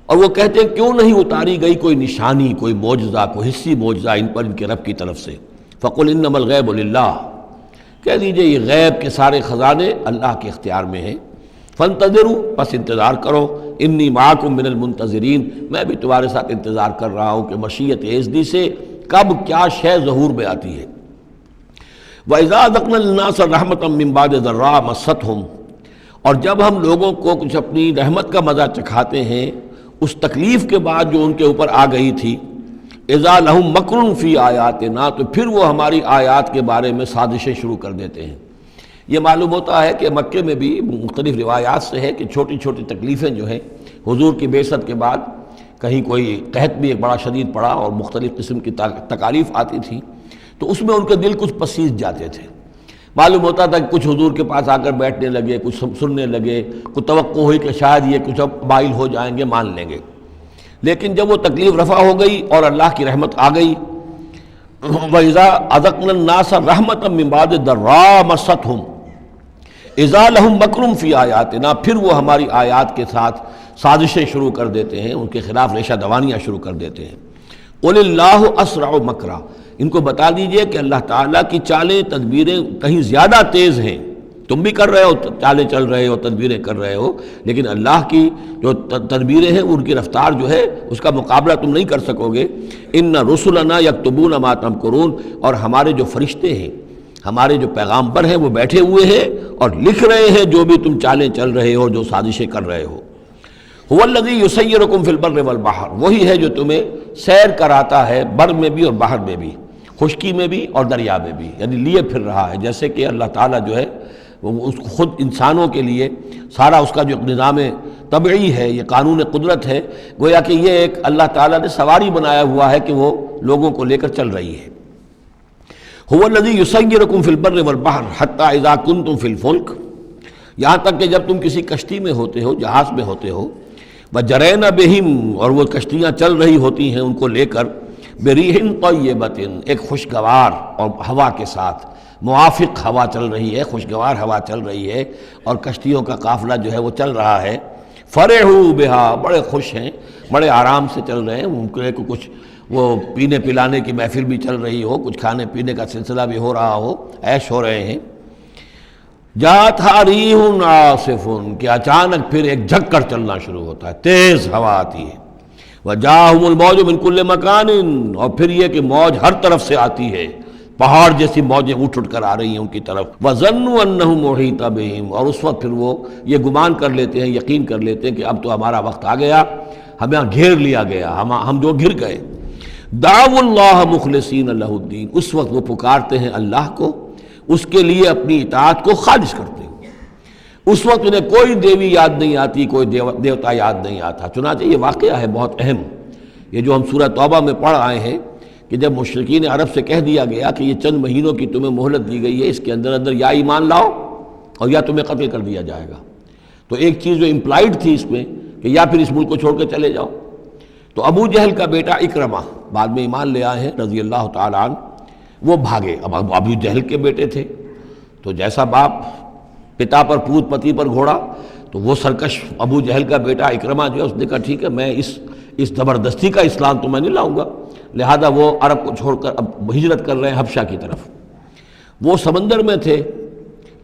اور وہ کہتے ہیں کیوں نہیں اتاری گئی کوئی نشانی، کوئی معجزہ، کوئی حصی معجزہ ان پر ان کے رب کی طرف سے۔ فَقُلْ إِنَّمَا الْغَيْبُ لِلَّهِ، کہہ دیجئے یہ غیب کے سارے خزانے اللہ کے اختیار میں ہیں۔ فَانْتَظِرُوا، پس انتظار کرو، انی معاکم من المنتظرین، میں بھی تمہارے ساتھ انتظار کر رہا ہوں کہ مشیت ایزدی سے کب کیا شے ظہور میں آتی ہے۔ وَإِذَا أَذَقْنَا النَّاسَ رَحْمَةً مِّن بَعْدِ ضَرَّاءَ مَسَّتْهُمْ، اور جب ہم لوگوں کو کچھ اپنی رحمت کا مزہ چکھاتے ہیں اس تکلیف کے بعد جو ان کے اوپر آ گئی تھی، اِذَا لَهُم مَكْرٌ فِي آیَاتِنَا، تو پھر وہ ہماری آیات کے بارے میں سازشیں شروع کر دیتے ہیں۔ یہ معلوم ہوتا ہے کہ مکے میں بھی مختلف روایات سے ہے کہ چھوٹی چھوٹی تکلیفیں جو ہیں حضور کی بعثت کے بعد، کہیں کوئی قحط بھی ایک بڑا شدید پڑا اور مختلف قسم کی تکالیف آتی تھی، تو اس میں ان کے دل کچھ پسیج جاتے تھے۔ معلوم ہوتا تھا کہ کچھ حضور کے پاس آ کر بیٹھنے لگے، کچھ سننے لگے، کچھ توقع ہوئی کہ شاید یہ کچھ اب مائل ہو جائیں گے، مان لیں گے۔ لیکن جب وہ تکلیف رفع ہو گئی اور اللہ کی رحمت آ گئی، وَإِذَا أَذَقْنَا النَّاسَ رَحْمَةً مِّن بَعْدِ ضَرَّاءَ مَسَّتْهُمْ اِذَا لَهُم مَكْرٌ فِي آیَاتِنَا، پھر وہ ہماری آیات کے ساتھ سازشیں شروع کر دیتے ہیں، ان کے خلاف ریشہ دوانیاں شروع کر دیتے ہیں۔ قُلِ اللَّهُ أَسْرَعُ مَكْرًا، ان کو بتا دیجئے کہ اللہ تعالیٰ کی چالیں تدبیریں کہیں زیادہ تیز ہیں۔ تم بھی کر رہے ہو، چالیں چل رہے ہو، تدبیریں کر رہے ہو، لیکن اللہ کی جو تدبیریں ہیں ان کی رفتار جو ہے اس کا مقابلہ تم نہیں کر سکو گے۔ إِنَّ رُسُلَنَا يَكْتُبُونَ مَا تَمْكُرُونَ، اور ہمارے جو فرشتے ہیں، ہمارے جو پیغامبر ہیں وہ بیٹھے ہوئے ہیں اور لکھ رہے ہیں جو بھی تم چالیں چل رہے ہو، جو سازشیں کر رہے ہو۔ هُوَ الَّذِي يُسَيِّرُكُمْ فِي الْبَرِّ وَالْبَحْرِ، وہی ہے جو تمہیں سیر کراتا ہے بر میں بھی اور باہر میں بھی، خشکی میں بھی اور دریا میں بھی، یعنی لیے پھر رہا ہے۔ جیسے کہ اللہ تعالیٰ جو ہے وہ اس خود انسانوں کے لیے سارا اس کا جو نظام طبعی ہے، یہ قانون قدرت ہے، گویا کہ یہ ایک اللہ تعالیٰ نے سواری بنایا ہوا ہے کہ وہ لوگوں کو لے کر چل رہی ہے۔ هُوَ الَّذِي يُسَيِّرُكُمْ فِي الْبَرِّ وَالْبَحْرِ حَتَّى إِذَا كُنْتُمْ فِي الْفُلْكِ، یہاں تک کہ جب تم کسی کشتی میں ہوتے ہو، جہاز میں ہوتے ہو، وَجَرَيْنَ بِهِمْ، اور وہ کشتیاں چل رہی ہوتی ہیں ان کو لے کر، بِرِيحٍ طَيِّبَةٍ، ایک خوشگوار اور ہوا کے ساتھ، موافق ہوا چل رہی ہے، خوشگوار ہوا چل رہی ہے، اور کشتیوں کا قافلہ جو ہے وہ چل رہا ہے۔ فَرِحُوا بِهَا، بڑے خوش ہیں، بڑے آرام سے چل رہے ہیں، ممکن ہے کہ کچھ وہ پینے پلانے کی محفل بھی چل رہی ہو، کچھ کھانے پینے کا سلسلہ بھی ہو رہا ہو، عیش ہو رہے ہیں۔ جَاءَتْهَا رِيحٌ عَاصِفٌ، کہ اچانک پھر ایک جھکڑ چلنا شروع ہوتا ہے، تیز ہوا آتی ہے۔ وَجَاءَهُمُ الْمَوْجُ مِنْ كُلِّ مَكَانٍ، اور پھر یہ کہ موج ہر طرف سے آتی ہے، پہاڑ جیسی موجیں اٹھ کر آ رہی ہیں ان کی طرف۔ وَظَنُّوا أَنَّهُ مُحِيطٌ بِهِمْ، اور اس وقت پھر وہ یہ گمان کر لیتے ہیں، یقین کر لیتے ہیں کہ اب تو ہمارا وقت آ گیا، ہمیں گھیر لیا گیا، ہم جو گر گئے۔ دعوا اللہ مخلصین لہ الدین، اس وقت وہ پکارتے ہیں اللہ کو، اس کے لیے اپنی اطاعت کو خالص کرتے ہیں۔ اس وقت انہیں کوئی دیوی یاد نہیں آتی، کوئی دیوتا یاد نہیں آتا۔ چنانچہ یہ واقعہ ہے بہت اہم، یہ جو ہم سورہ توبہ میں پڑھ آئے ہیں کہ جب مشرکین عرب سے کہہ دیا گیا کہ یہ چند مہینوں کی تمہیں مہلت دی گئی ہے، اس کے اندر اندر یا ایمان لاؤ اور یا تمہیں قتل کر دیا جائے گا، تو ایک چیز جو امپلائڈ تھی اس میں کہ یا پھر اس ملک کو چھوڑ کے چلے جاؤ۔ تو ابو جہل کا بیٹا اکرمہ بعد میں ایمان لے آئے ہیں رضی اللہ تعالیٰ عنہ، وہ بھاگے۔ اب ابو جہل کے بیٹے تھے تو جیسا باپ پتا پر پوت پتی پر گھوڑا، تو وہ سرکش ابو جہل کا بیٹا اکرمہ جو ہے اس نے کہا ٹھیک ہے، میں اس زبردستی کا اسلام تو میں نہیں لاؤں گا، لہذا وہ عرب کو چھوڑ کر اب ہجرت کر رہے ہیں حبشہ کی طرف۔ وہ سمندر میں تھے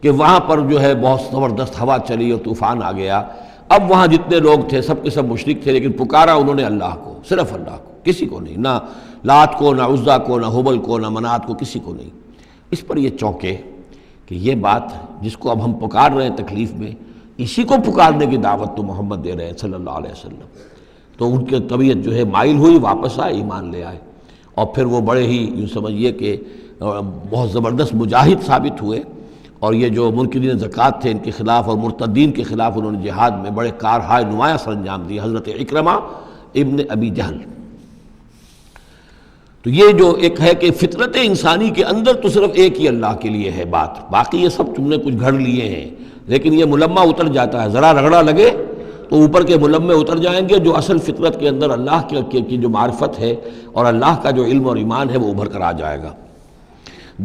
کہ وہاں پر جو ہے بہت زبردست ہوا چلی اور طوفان آ گیا۔ اب وہاں جتنے لوگ تھے سب کے سب مشرک تھے، لیکن پکارا انہوں نے اللہ کو، صرف اللہ کو، کسی کو نہیں، نہ لات کو، نہ عزا کو، نہ حبل کو، نہ منات کو، کسی کو نہیں۔ اس پر یہ چونکے کہ یہ بات جس کو اب ہم پکار رہے ہیں تکلیف میں، اسی کو پکارنے کی دعوت تو محمد دے رہے ہیں صلی اللہ علیہ وسلم۔ تو ان کی طبیعت جو ہے مائل ہوئی، واپس آئے، ایمان لے آئے، اور پھر وہ بڑے ہی یوں سمجھیے کہ بہت زبردست مجاہد ثابت ہوئے، اور یہ جو منکرین زکوٰۃ تھے ان کے خلاف اور مرتدین کے خلاف انہوں نے جہاد میں بڑے کارہائے نمایاں سر انجام دیے، حضرت اکرمہ ابن ابی جہل۔ تو یہ جو ایک ہے کہ فطرت انسانی کے اندر تو صرف ایک ہی اللہ کے لیے ہے بات، باقی یہ سب تم نے کچھ گھڑ لیے ہیں، لیکن یہ ملمہ اتر جاتا ہے، ذرا رگڑا لگے تو اوپر کے ملمے اتر جائیں گے، جو اصل فطرت کے اندر اللہ کی جو معرفت ہے اور اللہ کا جو علم اور ایمان ہے وہ ابھر کر آ جائے گا۔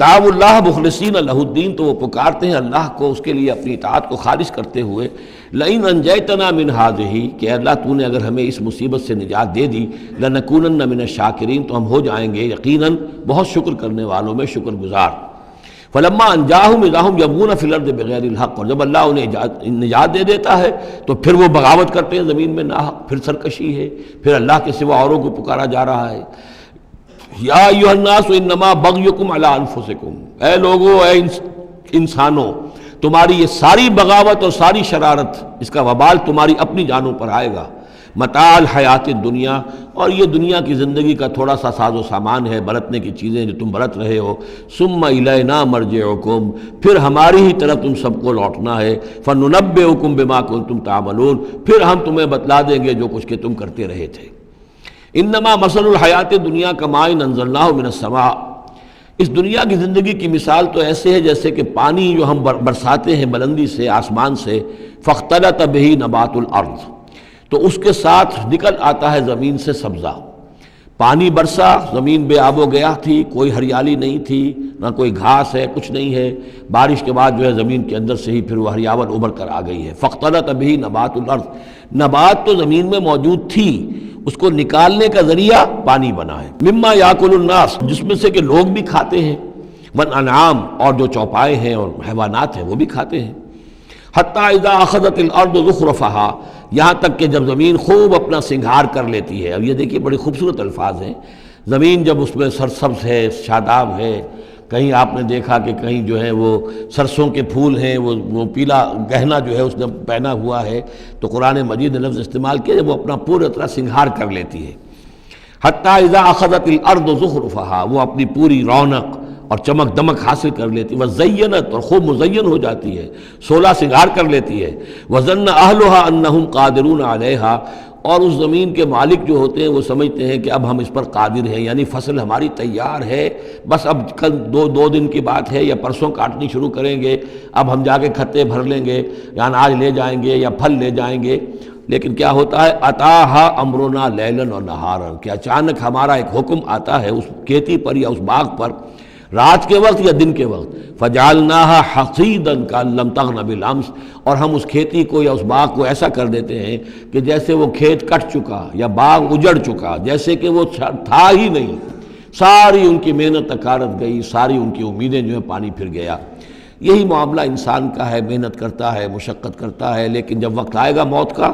دعوا اللہ مخلصین لہ الدین، تو وہ پکارتے ہیں اللہ کو اس کے لیے اپنی اطاعت کو خالص کرتے ہوئے، لئن انجیتنا من ہذہ، کہ اللہ تو نے اگر ہمیں اس مصیبت سے نجات دے دی، لنکونن من الشاکرین، تو ہم ہو جائیں گے یقیناً بہت شکر کرنے والوں میں شکر گزار۔ فلما انجاہم اذا ہم یبغون فی الارض بغیر الحق، اور جب اللہ انہیں نجات دے دیتا ہے تو پھر وہ بغاوت کرتے ہیں زمین میں ناحق، پھر سرکشی ہے، پھر اللہ کے سوا اوروں کو پکارا جا رہا ہے۔ یا ایھا الناس انما بغیکم علی انفسکم، اے لوگو، اے انسانوں، تمہاری یہ ساری بغاوت اور ساری شرارت، اس کا وبال تمہاری اپنی جانوں پر آئے گا۔ متاع الحیات الدنیا، اور یہ دنیا کی زندگی کا تھوڑا سا ساز و سامان ہے، برتنے کی چیزیں جو تم برت رہے ہو۔ ثم الینا مرجعکم، پھر ہماری ہی طرف تم سب کو لوٹنا ہے۔ فننبئکم بما کنتم تعملون، پھر ہم تمہیں بتلا دیں گے جو کچھ کہ تم کرتے رہے تھے۔ انما مثل الحیات دنیا کماء انزلناہ من السماء، اس دنیا کی زندگی کی مثال تو ایسے ہے جیسے کہ پانی جو ہم برساتے ہیں بلندی سے آسمان سے، فاختلط بہ نبات الارض، تو اس کے ساتھ نکل آتا ہے زمین سے سبزہ۔ پانی برسا، زمین بے آب و گیا تھی، کوئی ہریالی نہیں تھی، نہ کوئی گھاس ہے، کچھ نہیں ہے، بارش کے بعد جو ہے زمین کے اندر سے ہی پھر وہ ہریاول ابھر کر آ گئی ہے۔ فاختلط بہ نبات الارض، نبات تو زمین میں موجود تھی، اس کو نکالنے کا ذریعہ پانی بنا ہے۔ مما یاکل الناس، جس میں سے کہ لوگ بھی کھاتے ہیں، والانعام، اور جو چوپائے ہیں اور حیوانات ہیں وہ بھی کھاتے ہیں۔ حتی اذا اخذت الارض زخرفہا، یہاں تک کہ جب زمین خوب اپنا سنگھار کر لیتی ہے۔ اب یہ دیکھیے بڑے خوبصورت الفاظ ہیں، زمین جب اس میں سرسبز ہے، شاداب ہے، کہیں آپ نے دیکھا کہ کہیں جو ہے وہ سرسوں کے پھول ہیں، وہ پیلا گہنا جو ہے اس نے پہنا ہوا ہے، تو قرآن مجید نے لفظ استعمال کیا جب وہ اپنا پورے طرح سنگھار کر لیتی ہے۔ حتی اذا اخذت الارض زخرفہا، وہ اپنی پوری رونق اور چمک دمک حاصل کر لیتی، وزینت، اور خوب مزین ہو جاتی ہے، سولہ سنگھار کر لیتی ہے۔ وظن اہلھا انہم قادرون علیہا، اور اس زمین کے مالک جو ہوتے ہیں وہ سمجھتے ہیں کہ اب ہم اس پر قادر ہیں، یعنی فصل ہماری تیار ہے، بس اب کل دو دن کی بات ہے یا پرسوں کاٹنی شروع کریں گے، اب ہم جا کے کھتے بھر لیں گے، یعنی آج لے جائیں گے یا پھل لے جائیں گے۔ لیکن کیا ہوتا ہے، اتاہا امرنا لیلا و نہارا، کہ اچانک ہمارا ایک حکم آتا ہے اس کھیتی پر یا اس باغ پر، رات کے وقت یا دن کے وقت، فجعلناہا حصیدا کأن لم تغن بالامس، اور ہم اس کھیتی کو یا اس باغ کو ایسا کر دیتے ہیں کہ جیسے وہ کھیت کٹ چکا یا باغ اجڑ چکا، جیسے کہ وہ تھا ہی نہیں، ساری ان کی محنت اکارت گئی، ساری ان کی امیدیں جو ہیں پانی پھر گیا۔ یہی معاملہ انسان کا ہے، محنت کرتا ہے، مشقت کرتا ہے، لیکن جب وقت آئے گا موت کا،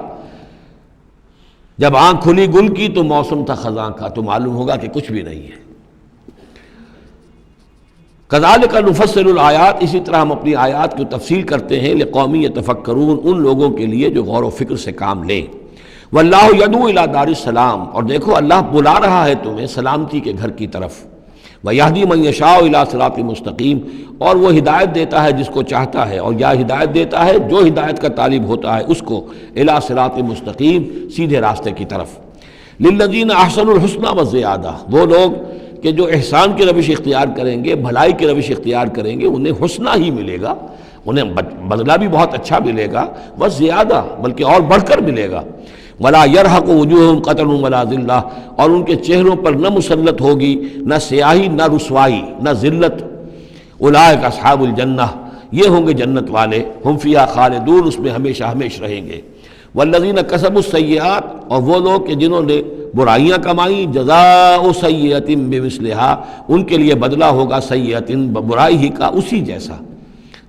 جب آنکھ کھلی گل کی تو موسم تھا خزاں کا، تو معلوم ہوگا کہ کچھ بھی نہیں ہے۔ کذالک نفصل الآیات، اسی طرح ہم اپنی آیات کی تفصیل کرتے ہیں، لقوم یتفکرون، ان لوگوں کے لیے جو غور و فکر سے کام لیں۔ واللہ یدعو الی دار السلام، اور دیکھو اللہ بلا رہا ہے تمہیں سلامتی کے گھر کی طرف۔ ویہدی من یشاء الی صراط مستقیم، اور وہ ہدایت دیتا ہے جس کو چاہتا ہے، اور یا ہدایت دیتا ہے جو ہدایت کا طالب ہوتا ہے اس کو، الی صراط مستقیم، سیدھے راستے کی طرف۔ للذین احسنوا الحسنی وزیادہ، وہ لوگ کہ جو احسان کی روش اختیار کریں گے، بھلائی کی روش اختیار کریں گے، انہیں حسنہ ہی ملے گا، انہیں بدلہ بھی بہت اچھا ملے گا، بس زیادہ بلکہ اور بڑھ کر ملے گا۔ ولا يرهق وجوههم قتر ولا ذلہ، اور ان کے چہروں پر نہ مسلط ہوگی نہ سیاہی نہ رسوائی نہ ذلت۔ اولئک اصحاب الجنہ، یہ ہوں گے جنت والے، ہم فیہا خالدون، اس میں ہمیشہ ہمیشہ رہیں گے۔ والذین کسبوا السیئات، اور وہ لوگ کہ جنہوں نے برائیاں کمائیں، جزاء سیئۃ بمثلہا، ان کے لیے بدلہ ہوگا سیئۃ، برائی ہی کا اسی جیسا،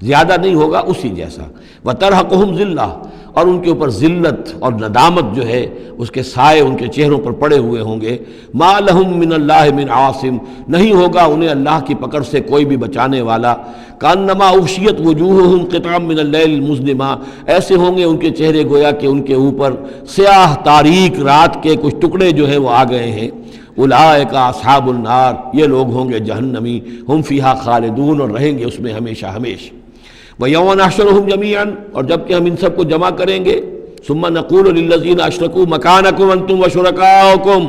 زیادہ نہیں ہوگا، اسی جیسا۔ وترہقہم ذلہ، اور ان کے اوپر ذلت اور ندامت جو ہے اس کے سائے ان کے چہروں پر پڑے ہوئے ہوں گے۔ ما لہم من اللہ من عاصم، نہیں ہوگا انہیں اللہ کی پکڑ سے کوئی بھی بچانے والا۔ کانما اغشیت وجوہہم قطعا من اللیل المظلمہ، ایسے ہوں گے ان کے چہرے گویا کہ ان کے اوپر سیاہ تاریک رات کے کچھ ٹکڑے جو ہیں وہ آ گئے ہیں۔ اولئک اصحاب النار، یہ لوگ ہوں گے جہنمی، ہم فیہا خالدون، اور رہیں گے اس میں ہمیشہ ہمیشہ۔ وَيَوْمَ نَحْشُرُهُمْ جَمِيعًا، اور جب کہ ہم ان سب کو جمع کریں گے، ثُمَّ نَقُولُ لِلَّذِينَ أَشْرَكُوا مَكَانَكُمْ أَنْتُمْ وَشُرَكَاؤُكُمْ،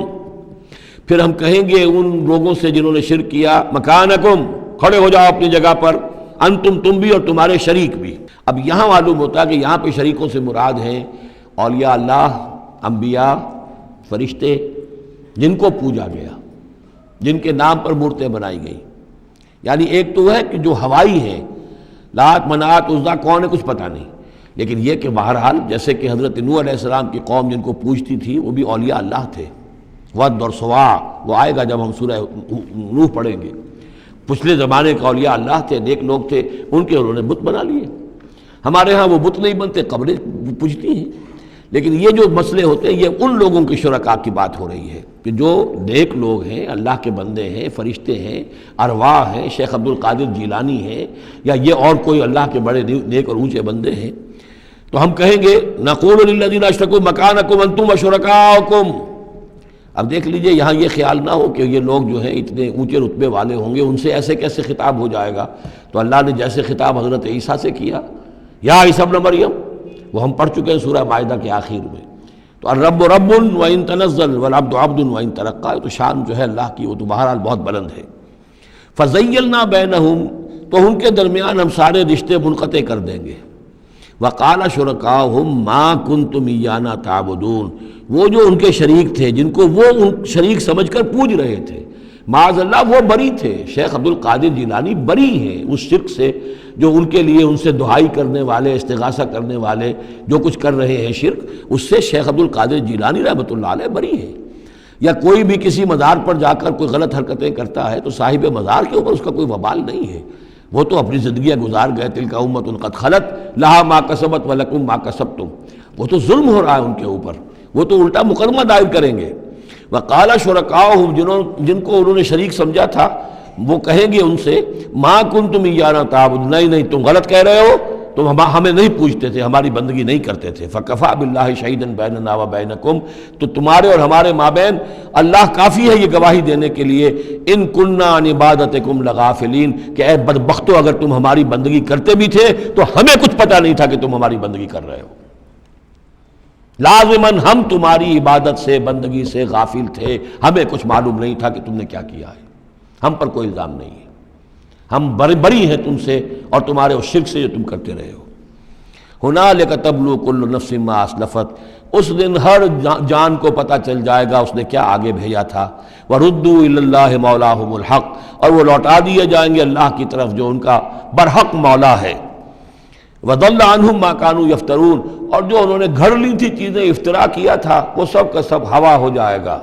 پھر ہم کہیں گے ان لوگوں سے جنہوں نے شرک کیا مکانکم، کھڑے ہو جاؤ اپنی جگہ پر، انتم، تم بھی اور تمہارے شریک بھی۔ اب یہاں معلوم ہوتا ہے کہ یہاں پہ شریکوں سے مراد ہیں اولیاء اللہ، انبیاء، فرشتے، جن کو پوجا گیا، جن کے نام پر مورتیں بنائی گئی۔ یعنی ایک تو ہے کہ جو ہوائی ہیں، لات، منات، عزا کون ہے کچھ پتہ نہیں، لیکن یہ کہ بہرحال جیسے کہ حضرت نوح علیہ السلام کی قوم جن کو پوجتی تھی وہ بھی اولیاء اللہ تھے۔ ود اور سوا، وہ آئے گا جب ہم سورہ نوح پڑھیں گے۔ پچھلے زمانے کا اولیاء اللہ تھے، نیک لوگ تھے، ان کے انہوں نے بت بنا لیے۔ ہمارے ہاں وہ بت نہیں بنتے، قبریں پوجتی ہیں۔ لیکن یہ جو مسئلے ہوتے ہیں یہ ان لوگوں کے شرکاء کی بات ہو رہی ہے کہ جو نیک لوگ ہیں، اللہ کے بندے ہیں، فرشتے ہیں، ارواح ہیں، شیخ عبد القادر جیلانی ہیں، یا یہ اور کوئی اللہ کے بڑے نیک اور اونچے بندے ہیں۔ تو ہم کہیں گے نقول للذین اشرکوا مکانکم انتم وشرکاؤکم۔ اب دیکھ لیجئے یہاں یہ خیال نہ ہو کہ یہ لوگ جو ہیں اتنے اونچے رتبے والے ہوں گے، ان سے ایسے کیسے خطاب ہو جائے گا۔ تو اللہ نے جیسے خطاب حضرت عیسیٰ سے کیا، یا عیسی ابن مریم، وہ ہم پڑھ چکے ہیں سورہ مائدہ کے آخر میں۔ تو الرب رب وان تنزل والعبد عبد وان ترقى، تو شان جو ہے اللہ کی وہ تو بہرحال بہت بلند ہے۔ فزیلنا بینہم، تو ان کے درمیان ہم سارے رشتے منقطع کر دیں گے۔ وقال شرکاؤہم ما کنتم ایانا تعبدون، وہ جو ان کے شریک تھے جن کو وہ ان شریک سمجھ کر پوج رہے تھے، معاذ اللہ وہ بری تھے۔ شیخ عبد القادر جیلانی بری ہیں اس شرک سے جو ان کے لیے ان سے دعائی کرنے والے، استغاثہ کرنے والے جو کچھ کر رہے ہیں شرک، اس سے شیخ عبد القادر جیلانی رحمۃ اللہ علیہ بری ہیں۔ یا کوئی بھی کسی مزار پر جا کر کوئی غلط حرکتیں کرتا ہے تو صاحب مزار کے اوپر اس کا کوئی وبال نہیں ہے، وہ تو اپنی زندگیاں گزار گئے۔ تلک امۃ قد خلت لہا ما کسبت ولکم ما کسبتم، وہ تو ظلم ہو رہا ہے ان کے اوپر، وہ تو الٹا مقدمہ دائر کریں گے۔ وقال شرکاؤہم، جن کو انہوں نے شریک سمجھا تھا، وہ کہیں گے ان سے ما کنتم ایانا تعبدون، نہیں تم غلط کہہ رہے ہو، تم ہمیں نہیں پوجتے تھے، ہماری بندگی نہیں کرتے تھے۔ فکفیٰ باللہ شہیدا بیننا وبینکم، تو تمہارے اور ہمارے مابین اللہ کافی ہے یہ گواہی دینے کے لیے، ان کننا عن عبادتکم لغافلین، کہ اے بدبختو اگر تم ہماری بندگی کرتے بھی تھے تو ہمیں کچھ پتہ نہیں تھا کہ تم ہماری بندگی کر رہے ہو۔ لازماً ہم تمہاری عبادت سے، بندگی سے غافل تھے، ہمیں کچھ معلوم نہیں تھا کہ تم نے کیا کیا ہے، ہم پر کوئی الزام نہیں ہے، ہم بری ہیں تم سے اور تمہارے اس شرک سے جو تم کرتے رہے ہو۔ ہنالک تبلو کل نفس ما اسلفت، اس دن ہر جان کو پتہ چل جائے گا اس نے کیا آگے بھیجا تھا۔ وردوا الی اللہ مولاہم الحق، اور وہ لوٹا دیے جائیں گے اللہ کی طرف جو ان کا برحق مولا ہے۔ وضل عنہم ما کانوا یفترون، اور جو انہوں نے گھڑ لی تھی چیزیں، افطرا کیا تھا، وہ سب کا سب ہوا ہو جائے گا،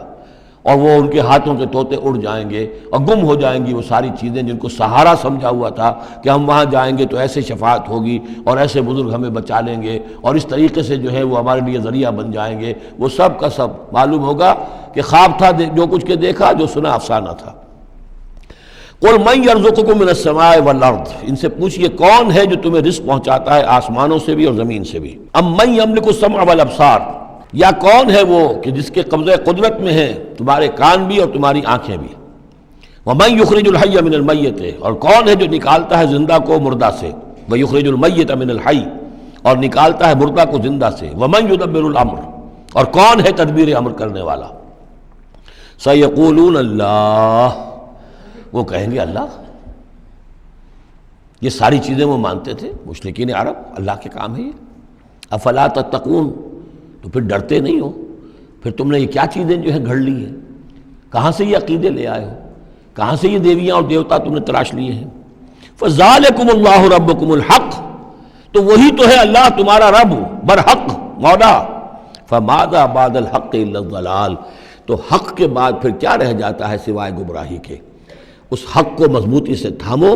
اور وہ ان کے ہاتھوں کے طوطے اڑ جائیں گے اور گم ہو جائیں گی وہ ساری چیزیں جن کو سہارا سمجھا ہوا تھا کہ ہم وہاں جائیں گے تو ایسے شفاعت ہوگی اور ایسے بزرگ ہمیں بچا لیں گے اور اس طریقے سے جو ہے وہ ہمارے لیے ذریعہ بن جائیں گے، وہ سب کا سب معلوم ہوگا کہ خواب تھا، جو کچھ کے دیکھا، جو سنا افسانہ تھا۔ قل من یرزقکم من السماء والارض، ان سے پوچھئے کون ہے جو تمہیں رزق پہنچاتا ہے آسمانوں سے بھی اور زمین سے بھی۔ ام من یملک السمع والابصار، یا کون ہے وہ کہ جس کے قبضہ قدرت میں ہے تمہارے کان بھی اور تمہاری آنکھیں بھی۔ ومن یخرج الحی من المیت، اور کون ہے جو نکالتا ہے زندہ کو مردہ سے۔ ویخرج المیت من الحی، اور نکالتا ہے مردہ کو زندہ سے۔ ومن یدبر الامر، اور کون ہے تدبیر امر کرنے والا۔ سیقولون اللہ، وہ کہیں گے اللہ۔ یہ ساری چیزیں وہ مانتے تھے مشرکین عرب، اللہ کے کام ہے یہ۔ افلا تتقون، تو پھر ڈرتے نہیں ہو، پھر تم نے یہ کیا چیزیں جو ہے گھڑ لی ہیں، کہاں سے یہ عقیدے لے آئے ہو، کہاں سے یہ دیویاں اور دیوتا تم نے تراش لیے ہیں۔ فذالکم اللہ ربکم الحق، تو وہی تو ہے اللہ تمہارا رب برحق مولا۔ فماذا بعد الحق الا الضلال، تو حق کے بعد پھر کیا رہ جاتا ہے سوائے گمراہی کے۔ اس حق کو مضبوطی سے تھامو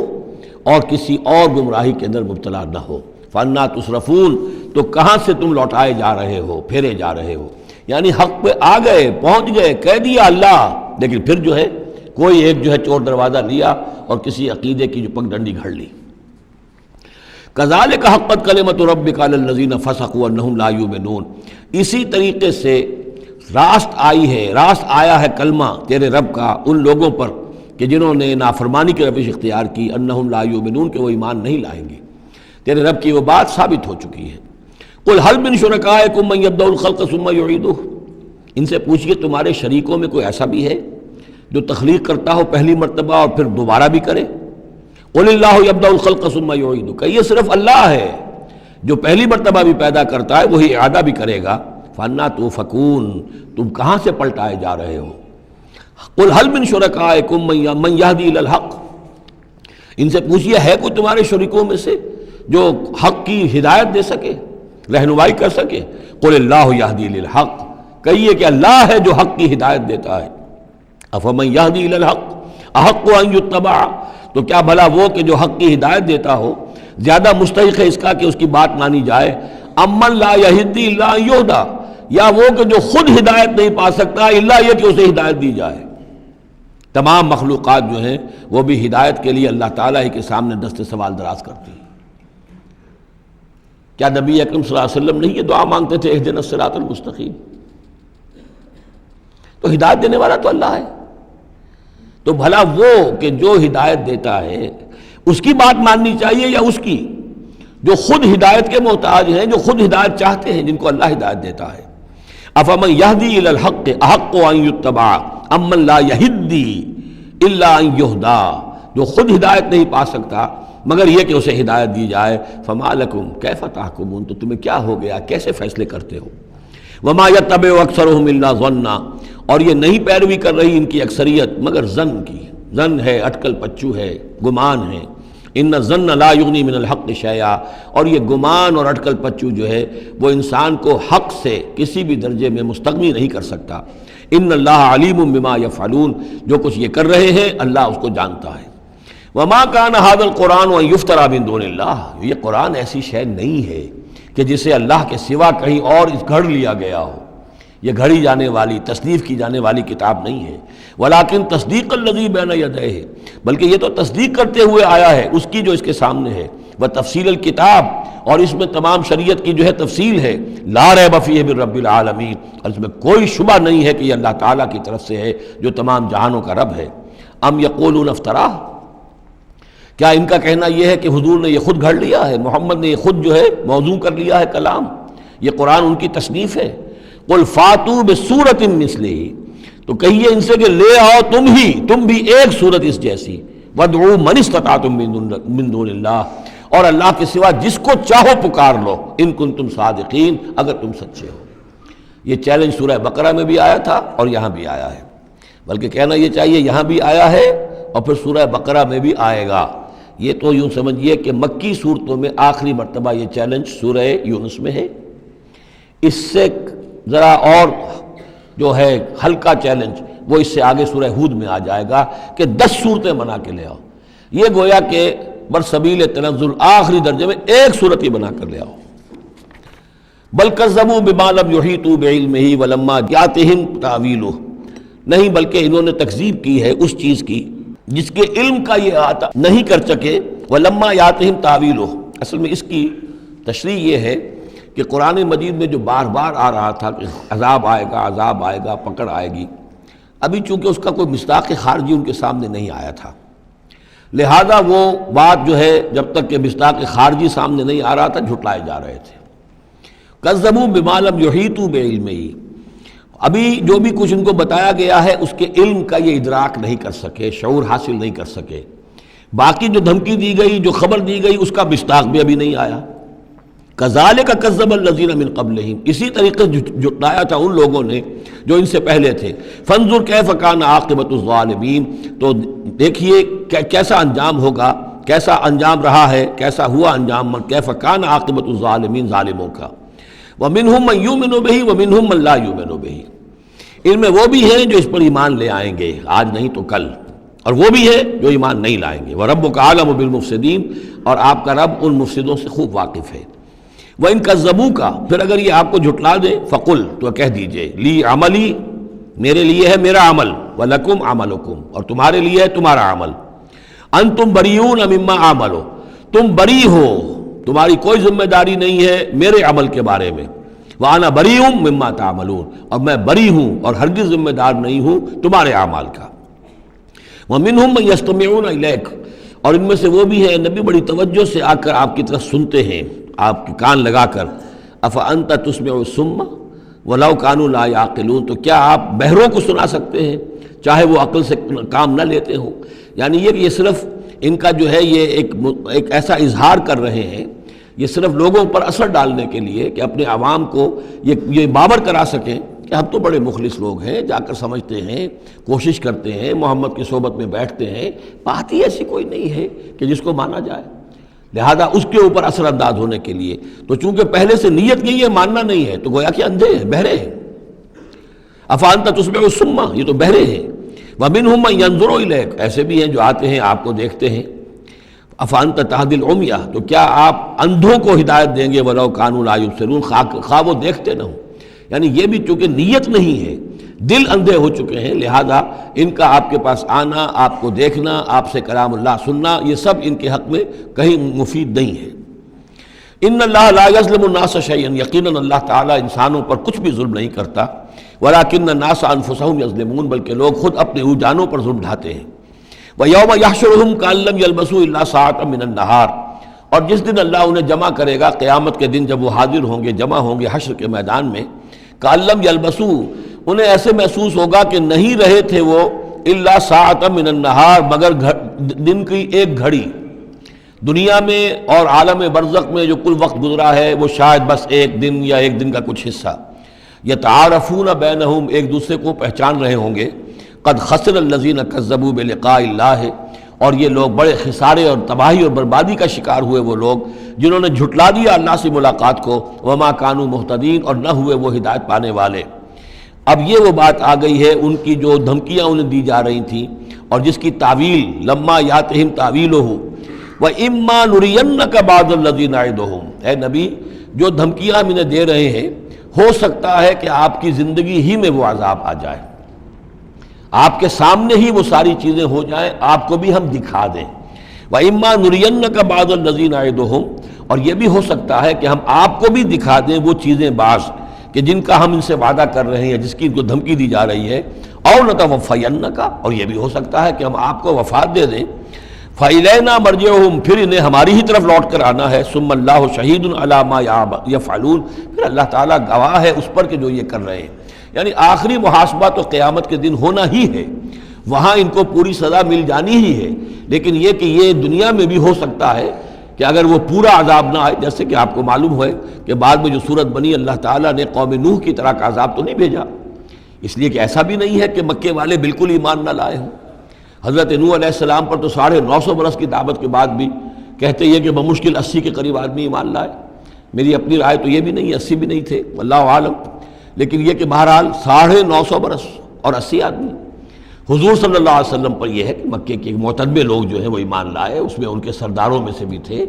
اور کسی اور گمراہی کے اندر مبتلا نہ ہو۔ فانا تصرفون، تو کہاں سے تم لوٹائے جا رہے ہو، پھیرے جا رہے ہو، یعنی حق پہ آ گئے، پہنچ گئے، کہہ دیا اللہ، لیکن پھر جو ہے کوئی ایک جو ہے چور دروازہ لیا اور کسی عقیدے کی جو پگ ڈنڈی گھڑ لی۔ کذالک حقت کلمۃ ربک علی الذین فسقوا انہم لا یؤمنون، اسی طریقے سے راست آئی ہے، راست آیا ہے کلمہ تیرے رب کا ان لوگوں پر کہ جنہوں نے نافرمانی کی روش اختیار کی، انہم لا یؤمنون، کہ وہ ایمان نہیں لائیں گے۔ تیرے رب کی وہ بات ثابت ہو چکی ہے۔ قل هل من شرکائکم من یبدأ الخلق ثم یعیدہ، ان سے پوچھئے تمہارے شریکوں میں کوئی ایسا بھی ہے جو تخلیق کرتا ہو پہلی مرتبہ اور پھر دوبارہ بھی کرے؟ قل اللہ یبدأ الخلق ثم یعیدہ، کہ یہ صرف اللہ ہے جو پہلی مرتبہ بھی پیدا کرتا ہے وہی اعادہ بھی کرے گا۔ فَأَنَّىٰ تُؤْفَكُونَ، تم کہاں سے پلٹائے جا رہے ہو؟ قل هل من شرکائکم من یہدی الی الحق، ان سے پوچھئے ہے کوئی تمہارے شریکوں میں سے جو حق کی ہدایت دے سکے، رہنمائی کر سکے؟ قل اللہ یہدی الی الحق، کہیے کہ اللہ ہے جو حق کی ہدایت دیتا ہے۔ افمن یہدی الی الحق احق ان یتبع، تو کیا بھلا وہ کہ جو حق کی ہدایت دیتا ہو زیادہ مستحق ہے اس کا کہ اس کی بات مانی جائے؟ امن لا یہدی الا ان یہدی، یا وہ کہ جو خود ہدایت نہیں پا سکتا الا یہ کہ اسے ہدایت دی جائے۔ تمام مخلوقات جو ہیں وہ بھی ہدایت کے لیے اللہ تعالیٰ ہی کے سامنے دست سوال دراز کرتی ہیں۔ کیا نبی اکرم صلی اللہ علیہ وسلم نہیں یہ دعا مانگتے تھے اہدنا الصراط المستقیم؟ تو ہدایت دینے والا تو اللہ ہے، تو بھلا وہ کہ جو ہدایت دیتا ہے اس کی بات ماننی چاہیے یا اس کی جو خود ہدایت کے محتاج ہیں، جو خود ہدایت چاہتے ہیں، جن کو اللہ ہدایت دیتا ہے؟ افمن یہدی الی الحق احق ان یتبع امن لا یہدی الا ان یہدی، جو خود ہدایت نہیں پا سکتا مگر یہ کہ اسے ہدایت دی جائے۔ فما لکم کیف تحکمون، تو تمہیں کیا ہو گیا، کیسے فیصلے کرتے ہو؟ وما یتبع اکثرهم الا ظنا، اور یہ نہیں پیروی کر رہی ان کی اکثریت مگر ظن کی، ظن ہے، اٹکل پچو ہے، گمان ہے۔ ان الظن لا یغنی من الحق شیئا، اور یہ گمان اور اٹکل پچو جو ہے وہ انسان کو حق سے کسی بھی درجے میں مستغنی نہیں کر سکتا۔ ان اللہ علیم بما یفعلون، جو کچھ یہ کر رہے ہیں اللہ اس کو جانتا ہے۔ وما کان ھذا القرآن ان یفتری من دون اللہ، یہ قرآن ایسی شے نہیں ہے کہ جسے اللہ کے سوا کہیں اور گھڑ لیا گیا ہو، یہ گھڑی جانے والی تصنیف کی جانے والی کتاب نہیں ہے۔ ولیکن تصدیق الذی بین یدیہ، بلکہ یہ تو تصدیق کرتے ہوئے آیا ہے اس کی جو اس کے سامنے ہے، وہ تفصیل الکتاب، اور اس میں تمام شریعت کی جو ہے تفصیل ہے۔ لا ریب فیہ من رب العالمین، اور اس میں کوئی شبہ نہیں ہے کہ یہ اللہ تعالیٰ کی طرف سے ہے جو تمام جہانوں کا رب ہے۔ ام یقولون افتراہ، کیا ان کا کہنا یہ ہے کہ حضور نے یہ خود گھڑ لیا ہے، محمد نے یہ خود جو ہے موضوع کر لیا ہے کلام، یہ قرآن ان کی تصنیف ہے؟ قل فاتوا بسورۃ مثلہ، تو کہیے ان سے کہ لے آؤ تم بھی ایک صورت اس جیسی، وادعوا من استطعتم من دون اللہ، اور اللہ کے سوا جس کو چاہو پکار لو، ان کنتم صادقین، اگر تم سچے ہو۔ یہ چیلنج سورہ بقرہ میں بھی آیا تھا اور یہاں بھی آیا ہے، بلکہ کہنا یہ چاہیے یہاں بھی آیا ہے اور پھر سورہ بقرہ میں بھی آئے گا۔ یہ تو یوں سمجھیے کہ مکی صورتوں میں آخری مرتبہ یہ چیلنج سورہ یونس میں ہے، اس سے ذرا اور جو ہے ہلکا چیلنج وہ اس سے آگے سورہ ہود میں آ جائے گا کہ 10 صورتیں بنا کے لے آؤ۔ یہ گویا کہ برسبیل تنزل آخری درجے میں ایک صورت ہی بنا کر لے آؤ۔ بل کذبوا بما لم یحیطوا بعلمہ ولما یاتہم تاویلہ، نہیں بلکہ انہوں نے تکذیب کی ہے اس چیز کی جس کے علم کا یہ احاطہ نہیں کر سکے، ولما یاتہم تاویلہ، اصل میں اس کی تشریح یہ ہے کہ قرآن مجید میں جو بار بار آ رہا تھا کہ عذاب آئے گا، پکڑ آئے گی، ابھی چونکہ اس کا کوئی مصداق خارجی ان کے سامنے نہیں آیا تھا، لہذا وہ بات جو ہے جب تک کہ مصداق خارجی سامنے نہیں آ رہا تھا جھٹلائے جا رہے تھے۔ کذبوا بما لم یحیطوا بعلمہ، ابھی جو بھی کچھ ان کو بتایا گیا ہے اس کے علم کا یہ ادراک نہیں کر سکے، شعور حاصل نہیں کر سکے۔ باقی جو دھمکی دی گئی، جو خبر دی گئی، اس کا مصداق بھی ابھی نہیں آیا۔ کذالک کذب الذین من قبلہم، اسی طریقے سے جھٹلایا تھا ان لوگوں نے جو ان سے پہلے تھے۔ فانظر کیف کان عاقبۃ الظالمین، تو دیکھیے کیسا انجام ہوگا، کیسا انجام رہا ہے، کیسا ہوا انجام، کیف کان عاقبۃ الظالمین، ظالموں کا۔ ومنہم من یؤمن بہ ومنہم من لا یؤمن بہ، ان میں وہ بھی ہیں جو اس پر ایمان لے آئیں گے آج نہیں تو کل، اور وہ بھی ہے جو ایمان نہیں لائیں گے۔ وَرَبُّكَ أَعْلَمُ بِالْمُفْسِدِينَ، اور آپ کا رب ان مفسدوں سے خوب واقف ہے۔ وَإِن كَذَّبُوكَ، پھر اگر یہ آپ کو جھٹلا دے، فَقُلْ، تو کہہ دیجئے، لِي عَمَلِي، میرے لیے ہے میرا عمل، وَلَكُمْ عَمَلُكُمْ، اور تمہارے لیے ہے تمہارا عمل۔ أَنْتُمْ بَرِيئُونَ مِمَّا أَعْمَلُ، تم بری ہو، تمہاری کوئی ذمہ داری نہیں ہے میرے عمل کے بارے میں۔ وَأَنَا بَرِيءٌ مِّمَّا تَعْمَلُونَ، اور میں بری ہوں اور ہرگز ذمہ دار نہیں ہوں تمہارے اعمال کا۔ وَمِنْهُمْ مَن يَسْتَمِعُونَ إِلَيْكَ، اور ان میں سے وہ بھی ہیں نبی بڑی توجہ سے آ کر آپ کی طرف سنتے ہیں، آپ کے کان لگا کر۔ أَفَأَنْتَ تُسْمِعُ الصُّمَّ، وَلَوْ كَانُوا لَا يَعْقِلُونَ، تو کیا آپ بہروں کو سنا سکتے ہیں چاہے وہ عقل سے کام نہ لیتے ہوں؟ یعنی یہ صرف ان کا جو ہے یہ ایک ایسا اظہار کر رہے ہیں، یہ صرف لوگوں پر اثر ڈالنے کے لیے کہ اپنے عوام کو یہ باور کرا سکیں کہ ہم تو بڑے مخلص لوگ ہیں، جا کر سمجھتے ہیں، کوشش کرتے ہیں، محمد کی صحبت میں بیٹھتے ہیں، بات ہی ایسی کوئی نہیں ہے کہ جس کو مانا جائے، لہذا اس کے اوپر اثر انداز ہونے کے لیے تو چونکہ پہلے سے نیت کی یہ ماننا نہیں ہے تو گویا کہ اندھے ہیں، بہرے ہیں۔ افانت تسمع الصم، یہ تو بہرے ہیں۔ ومنہم من ینظر الیک، ایسے بھی ہیں جو آتے ہیں آپ کو دیکھتے ہیں۔ افانت تہدی العمیہ، تو کیا آپ اندھوں کو ہدایت دیں گے ولو کانوا لا یبصرون، خواہ وہ دیکھتے نہ ہوں؟ یعنی یہ بھی چونکہ نیت نہیں ہے، دل اندھے ہو چکے ہیں، لہذا ان کا آپ کے پاس آنا، آپ کو دیکھنا، آپ سے کلام اللہ سننا، یہ سب ان کے حق میں کہیں مفید نہیں ہے۔ ان اللہ لا یظلم الناس شیئا، یقیناً اللہ تعالیٰ انسانوں پر کچھ بھی ظلم نہیں کرتا، ولکن الناس انفسهم یظلمون، بلکہ لوگ خود اپنے جانوں پر ظلم ڈھاتے ہیں۔ وَيَوْمَ يَحْشُرُهُمْ كَأَن لَّمْ يَلْبَثُوا إِلَّا سَاعَةً مِّنَ النَّهَارِ، اور جس دن اللہ انہیں جمع کرے گا، قیامت کے دن جب وہ حاضر ہوں گے، جمع ہوں گے حشر کے میدان میں، كَأَن لَّمْ يَلْبَثُوا، انہیں ایسے محسوس ہوگا کہ نہیں رہے تھے وہ إِلَّا سَاعَةً مِّنَ النَّهَارِ، مگر دن کی ایک گھڑی۔ دنیا میں اور عالم برزخ میں جو کل وقت گزرا ہے وہ شاید بس ایک دن یا ایک دن کا کچھ حصہ۔ یتعارفون بینہم، ایک دوسرے کو پہچان رہے ہوں گے۔ قد خسر الذین کذبوا بلقاء اللہ، اور یہ لوگ بڑے خسارے اور تباہی اور بربادی کا شکار ہوئے وہ لوگ جنہوں نے جھٹلا دیا اللہ سے ملاقات کو، وما کانوا مہتدین، اور نہ ہوئے وہ ہدایت پانے والے۔ اب یہ وہ بات آ گئی ہے ان کی جو دھمکیاں انہیں دی جا رہی تھیں اور جس کی تعویل لما یاتہم تعویلہ وَإِمَّا نُرِيَنَّكَ بَعْضَ الَّذِي نَعِدُهُمْ، اے نبی جو دھمکیاں ہم انہیں دے رہے ہیں، ہو سکتا ہے کہ آپ کی زندگی ہی میں وہ عذاب آ جائے، آپ کے سامنے ہی وہ ساری چیزیں ہو جائیں، آپ کو بھی ہم دکھا دیں۔ وَإِمَّا نُرِيَنَّكَ بَعْضَ الَّذِي نَعِدُهُمْ، اور یہ بھی ہو سکتا ہے کہ ہم آپ کو بھی دکھا دیں وہ چیزیں بعض کہ جن کا ہم ان سے وعدہ کر رہے ہیں، جس کی ان کو دھمکی دی جا رہی ہے، اور نَتَوَفَّيَنَّكَ، اور یہ بھی ہو سکتا ہے کہ ہم آپ کو وفات دے دیں۔ فَإِلَيْنَا مَرْجِعُهُمْ، پھر انہیں ہماری ہی طرف لوٹ کر آنا ہے۔ ثُمَّ اللَّهُ شَهِيدٌ عَلَى مَا يَفْعَلُونَ، پھر اللہ تعالیٰ گواہ ہے اس پر کہ جو یہ کر رہے ہیں، یعنی آخری محاسبہ تو قیامت کے دن ہونا ہی ہے، وہاں ان کو پوری سزا مل جانی ہی ہے، لیکن یہ کہ یہ دنیا میں بھی ہو سکتا ہے کہ اگر وہ پورا عذاب نہ آئے، جیسے کہ آپ کو معلوم ہے کہ بعد میں جو صورت بنی، اللہ تعالیٰ نے قوم نوح کی طرح کا عذاب تو نہیں بھیجا، اس لیے کہ ایسا بھی نہیں ہے کہ مکے والے بالکل ایمان نہ لائے ہوں۔ حضرت نوح علیہ السلام پر تو 950 برس کی دعوت کے بعد بھی کہتے یہ کہ بمشکل 80 کے قریب آدمی ایمان لائے۔ میری اپنی رائے تو یہ بھی نہیں، 80 بھی نہیں تھے، واللہ عالم، لیکن یہ کہ بہرحال 950 برس اور 80 آدمی۔ حضور صلی اللہ علیہ وسلم پر یہ ہے کہ مکے کے معتدبے لوگ جو ہیں وہ ایمان لائے، اس میں ان کے سرداروں میں سے بھی تھے۔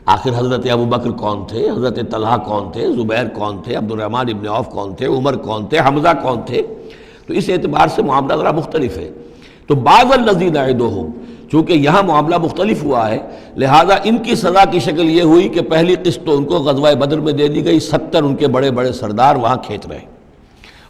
آخر حضرت ابو بکر کون تھے، حضرت طلحہ کون تھے، زبیر کون تھے، عبد الرحمن ابن عوف کون تھے، عمر کون تھے، حمزہ کون تھے، تو اس اعتبار سے معاملہ ذرا مختلف ہے۔ تو بعض الذین نعدہم، چونکہ یہاں معاملہ مختلف ہوا ہے، لہذا ان کی سزا کی شکل یہ ہوئی کہ پہلی قسط تو ان کو غزوہ بدر میں دے دی گئی، 70 ان کے بڑے بڑے سردار وہاں کھینچ رہے،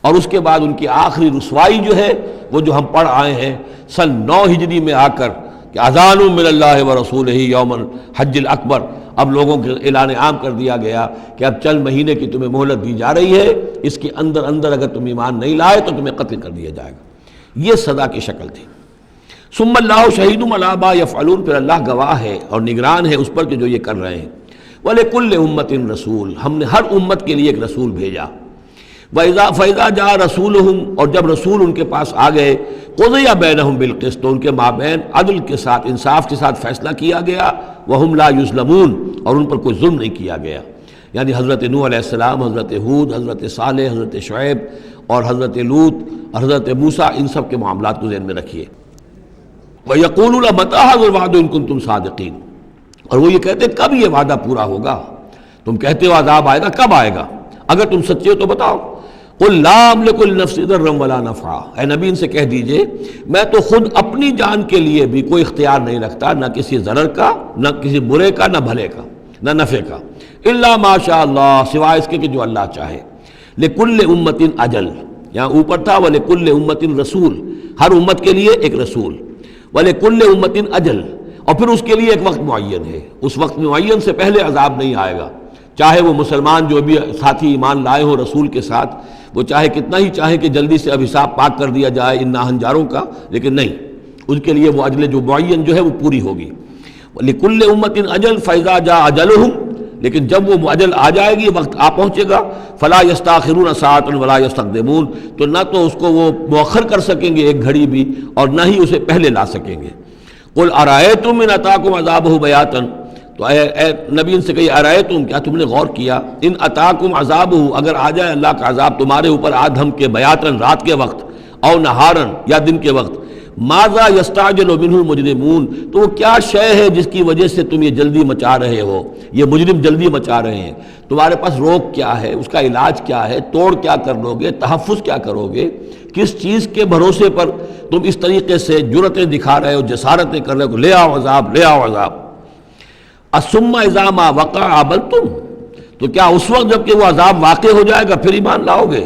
اور اس کے بعد ان کی آخری رسوائی جو ہے وہ جو ہم پڑھ آئے ہیں سن 9 ہجری میں آ کر کہ اذان من اللہ ورسولہ یوم الحج الاکبر، اب لوگوں کے اعلان عام کر دیا گیا کہ اب چند مہینے کی تمہیں مہلت دی جا رہی ہے، اس کے اندر اگر تم ایمان نہیں لائے تو تمہیں قتل کر دیا جائے گا، یہ سزا کی شکل تھی۔ ثم اللہ شہید علی ما یفعلون، پھر اللہ گواہ ہے اور نگران ہے اس پر کہ جو یہ کر رہے ہیں۔ وَلِكُلِّ أُمَّةٍ رسول، ہم نے ہر امت کے لیے ایک رسول بھیجا۔ فَإِذَا جَاءَ رَسُولُهُمْ، اور جب رسول ان کے پاس آ گئے، قُضِيَ بَيْنَهُمْ بِالْقِسْطِ، تو ان کے مابین عدل کے ساتھ، انصاف کے ساتھ فیصلہ کیا گیا، وَهُمْ لَا يُظْلَمُونَ، اور ان پر کوئی ظلم نہیں کیا گیا۔ یعنی حضرت نوح علیہ السلام، حضرت ہود، حضرت صالح، حضرت شعیب اور حضرت لوط، حضرت موسیٰ، ان سب کے معاملات کو ذہن میں رکھیے۔ وَيَقُولُونَ مَتَىٰ هَٰذَا الْوَعْدُ إِن كُنتُمْ صَادِقِينَ، اور وہ یہ کہتے ہیں کب یہ وعدہ پورا ہوگا، تم کہتے ہو عذاب آئے گا، کب آئے گا، اگر تم سچے ہو تو بتاؤ۔ قُل لَا أَمْلِكُ لِنَفْسِي ضَرًّا وَلَا نَفْعًا، اے نبی ان سے کہہ دیجئے میں تو خود اپنی جان کے لیے بھی کوئی اختیار نہیں رکھتا، نہ کسی ضرر کا، نہ کسی برے کا، نہ بھلے کا، نہ نفع کا، إِلَّا مَا شَاءَ اللَّهُ، سوائے اس کے کہ جو اللہ چاہے۔ لِكُلِّ أُمَّةٍ أَجَلٌ، یہاں اوپر تھا وَلِكُلِّ أُمَّةٍ رسول، ہر امت کے لیے ایک رسول، وَلِكُلِّ أُمَّةٍ أَجَلٌ، اور پھر اس کے لیے ایک وقت معین ہے، اس وقت معین سے پہلے عذاب نہیں آئے گا، چاہے وہ مسلمان جو بھی ساتھی ایمان لائے ہوں رسول کے ساتھ، وہ چاہے کتنا ہی چاہیں کہ جلدی سے اب حساب پاک کر دیا جائے ان ناہنجاروں کا، لیکن نہیں، ان کے لیے وہ اجل جو معین جو ہے وہ پوری ہوگی۔ لِكُلِّ أُمَّةٍ أَجَلٌ فَإِذَا جَاءَ أَجَلُهُمْ، لیکن جب وہ اجل آ جائے گی، وقت آ پہنچے گا، فَلَا يَسْتَأْخِرُونَ سَاعَةً وَلَا يَسْتَقْدِمُونَ، تو نہ تو اس کو وہ مؤخر کر سکیں گے ایک گھڑی بھی، اور نہ ہی اسے پہلے لا سکیں گے۔ قُلْ أَرَأَيْتُمْ إِنْ أَتَاكُمْ عَذَابُهُ بَيَاتًا، تو اے نبی ان سے کہیے أَرَأَيْتُمْ، کیا تم نے غور کیا، ان أَتَاكُمْ عَذَابُهُ، اگر آ جائے اللہ کا عذاب تمہارے اوپر آدھم کے، بیاتن رات کے وقت، او نہارن یا دن کے وقت، ماذا یستعجل منہ المجرمون، تو وہ کیا شے ہے جس کی وجہ سے تم یہ جلدی مچا رہے ہو، یہ مجرم جلدی مچا رہے ہیں، تمہارے پاس روک کیا ہے، اس کا علاج کیا ہے، توڑ کیا کر لو گے، تحفظ کیا کرو گے، کس چیز کے بھروسے پر تم اس طریقے سے جرتیں دکھا رہے ہو، جسارتیں کر رہے ہو، لے آؤ عذاب، لے آؤ عذاب۔ الثم اذا ما وقع عملتم، تو کیا اس وقت جب کہ وہ عذاب واقع ہو جائے گا پھر ایمان لاؤ گے؟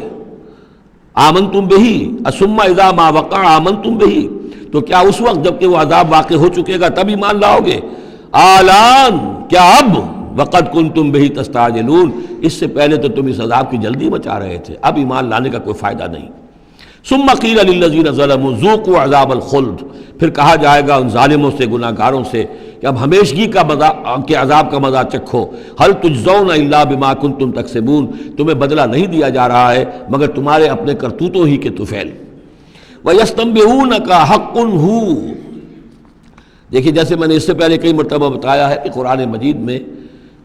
آمنتم بہی، الثم اذا ما وقع آمنتم بہی، تو کیا اس وقت جب کہ وہ عذاب واقع ہو چکے گا تب ایمان لاؤ گے؟ آلان، کیا اب؟ وقد کنتم بہی تستعجلون، اس سے پہلے تو تم اس عذاب کی جلدی مچا رہے تھے، اب ایمان لانے کا کوئی فائدہ نہیں۔ ثم قیل للذین ظلموا ذوقوا عذاب الخلد، پھر کہا جائے گا ان ظالموں سے، گناہ گاروں سے کہ اب ہمیشگی کا مزہ کے عذاب کا مزہ چکھو، هل تجزون الا بما کنتم تکسبون، تمہیں بدلہ نہیں دیا جا رہا ہے مگر تمہارے اپنے کرتوتوں ہی کے طفیل۔ وَيَسْتَنبِئُونَكَ حَقٌّ هُوَ، دیکھیے جیسے میں نے اس سے پہلے کئی مرتبہ بتایا ہے کہ قرآن مجید میں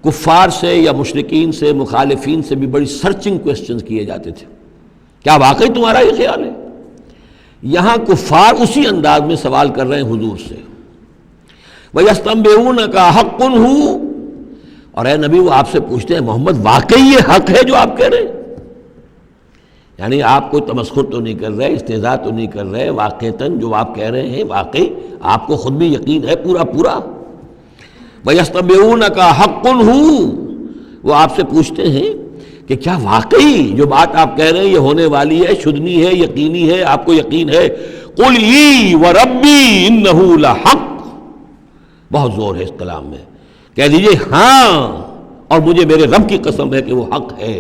کفار سے یا مشرکین سے، مخالفین سے بھی بڑی سرچنگ کوسچنز کیے جاتے تھے، کیا واقعی تمہارا یہ خیال ہے؟ یہاں کفار اسی انداز میں سوال کر رہے ہیں حضور سے، وَيَسْتَنبِئُونَكَ حَقٌّ هُوَ، اور اے نبی وہ آپ سے پوچھتے ہیں محمد واقعی یہ حق ہے جو آپ کہہ رہے ہیں؟ یعنی آپ کوئی تمسخر تو نہیں کر رہے، استہزاء تو نہیں کر رہے، واقعتاً جو آپ کہہ رہے ہیں واقعی آپ کو خود بھی یقین ہے پورا پورا؟ وَيَسْتَنبِئُونَكَ حَقٌّ هُوَ، وہ آپ سے پوچھتے ہیں کہ کیا واقعی جو بات آپ کہہ رہے ہیں یہ ہونے والی ہے، شدنی ہے، یقینی ہے، آپ کو یقین ہے؟ قُلْ ای وَرَبِّی إِنَّهُ لَحَقٌّ، بہت زور ہے اس کلام میں، کہہ دیجئے ہاں اور مجھے میرے رب کی قسم ہے کہ وہ حق ہے،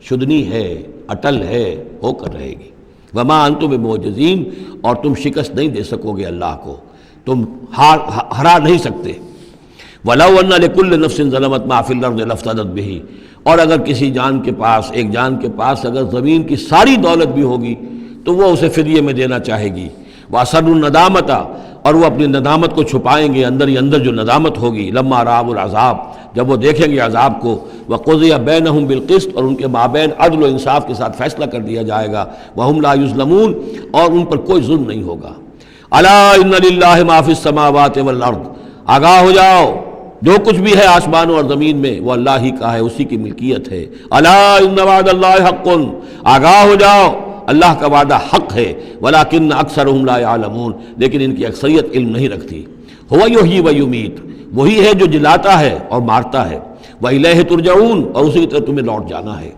شدنی ہے، اٹل ہے، ہو کر رہے گی۔ وما انتم بمعجزین، اور تم شکست نہیں دے سکو گے اللہ کو، تم ہرا نہیں سکتے۔ وَلَوْ أَنَّ لِكُلِّ نَفْسٍ ظَلَمَتْ مَا فِي الْأَرْضِ لَافْتَدَتْ بِهِ، اور اگر کسی جان کے پاس، ایک جان کے پاس اگر زمین کی ساری دولت بھی ہوگی تو وہ اسے فدیے میں دینا چاہے گی۔ وَأَسَرُّوا النَّدَامَةَ، اور وہ اپنی ندامت کو چھپائیں گے، اندر ہی اندر جو ندامت ہوگی، لما رأوا العذاب، جب وہ دیکھیں گے عذاب کو، وقضی بینہم بالقسط، اور ان کے مابین عدل و انصاف کے ساتھ فیصلہ کر دیا جائے گا، وہم لا یظلمون، اور ان پر کوئی ظلم نہیں ہوگا۔ الا ان للہ ما فی السماوات والارض، آگاہ ہو جاؤ جو کچھ بھی ہے آسمانوں اور زمین میں وہ اللہ ہی کا ہے، اسی کی ملکیت ہے۔ الا ان وعد اللہ حق، آگاہ ہو جاؤ اللہ کا وعدہ حق ہے، ولکن اکثرهم لا يعلمون، لیکن ان کی اکثریت علم نہیں رکھتی۔ هو یحیی و یمیت، وہی ہے جو جلاتا ہے اور مارتا ہے، وإلیہ ترجعون، اور اسی طرح تمہیں لوٹ جانا ہے۔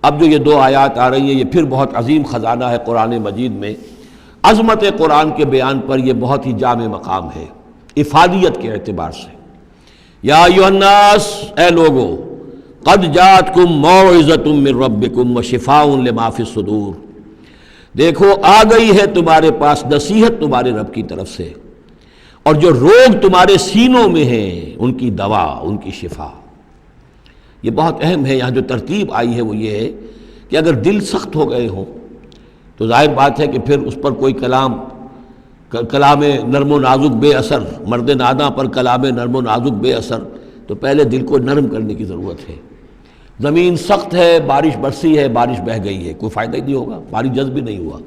اب جو یہ دو آیات آ رہی ہیں یہ پھر بہت عظیم خزانہ ہے قرآن مجید میں، عظمت قرآن کے بیان پر یہ بہت ہی جامع مقام ہے افادیت کے اعتبار سے۔ یا ایھا الناس، اے لوگو، قد جاءتکم موعظۃ من ربکم وشفاء لما فی الصدور، دیکھو آ گئی ہے تمہارے پاس نصیحت تمہارے رب کی طرف سے، اور جو روگ تمہارے سینوں میں ہیں ان کی دوا، ان کی شفا۔ یہ بہت اہم ہے، یہاں جو ترتیب آئی ہے وہ یہ ہے کہ اگر دل سخت ہو گئے ہوں تو ظاہر بات ہے کہ پھر اس پر کوئی کلام نرم و نازک بے اثر، مرد ناداں پر کلام نرم و نازک بے اثر، تو پہلے دل کو نرم کرنے کی ضرورت ہے۔ زمین سخت ہے، بارش برسی ہے، بارش بہہ گئی ہے، کوئی فائدہ ہی نہیں ہوگا، بارش جذب بھی نہیں ہوا۔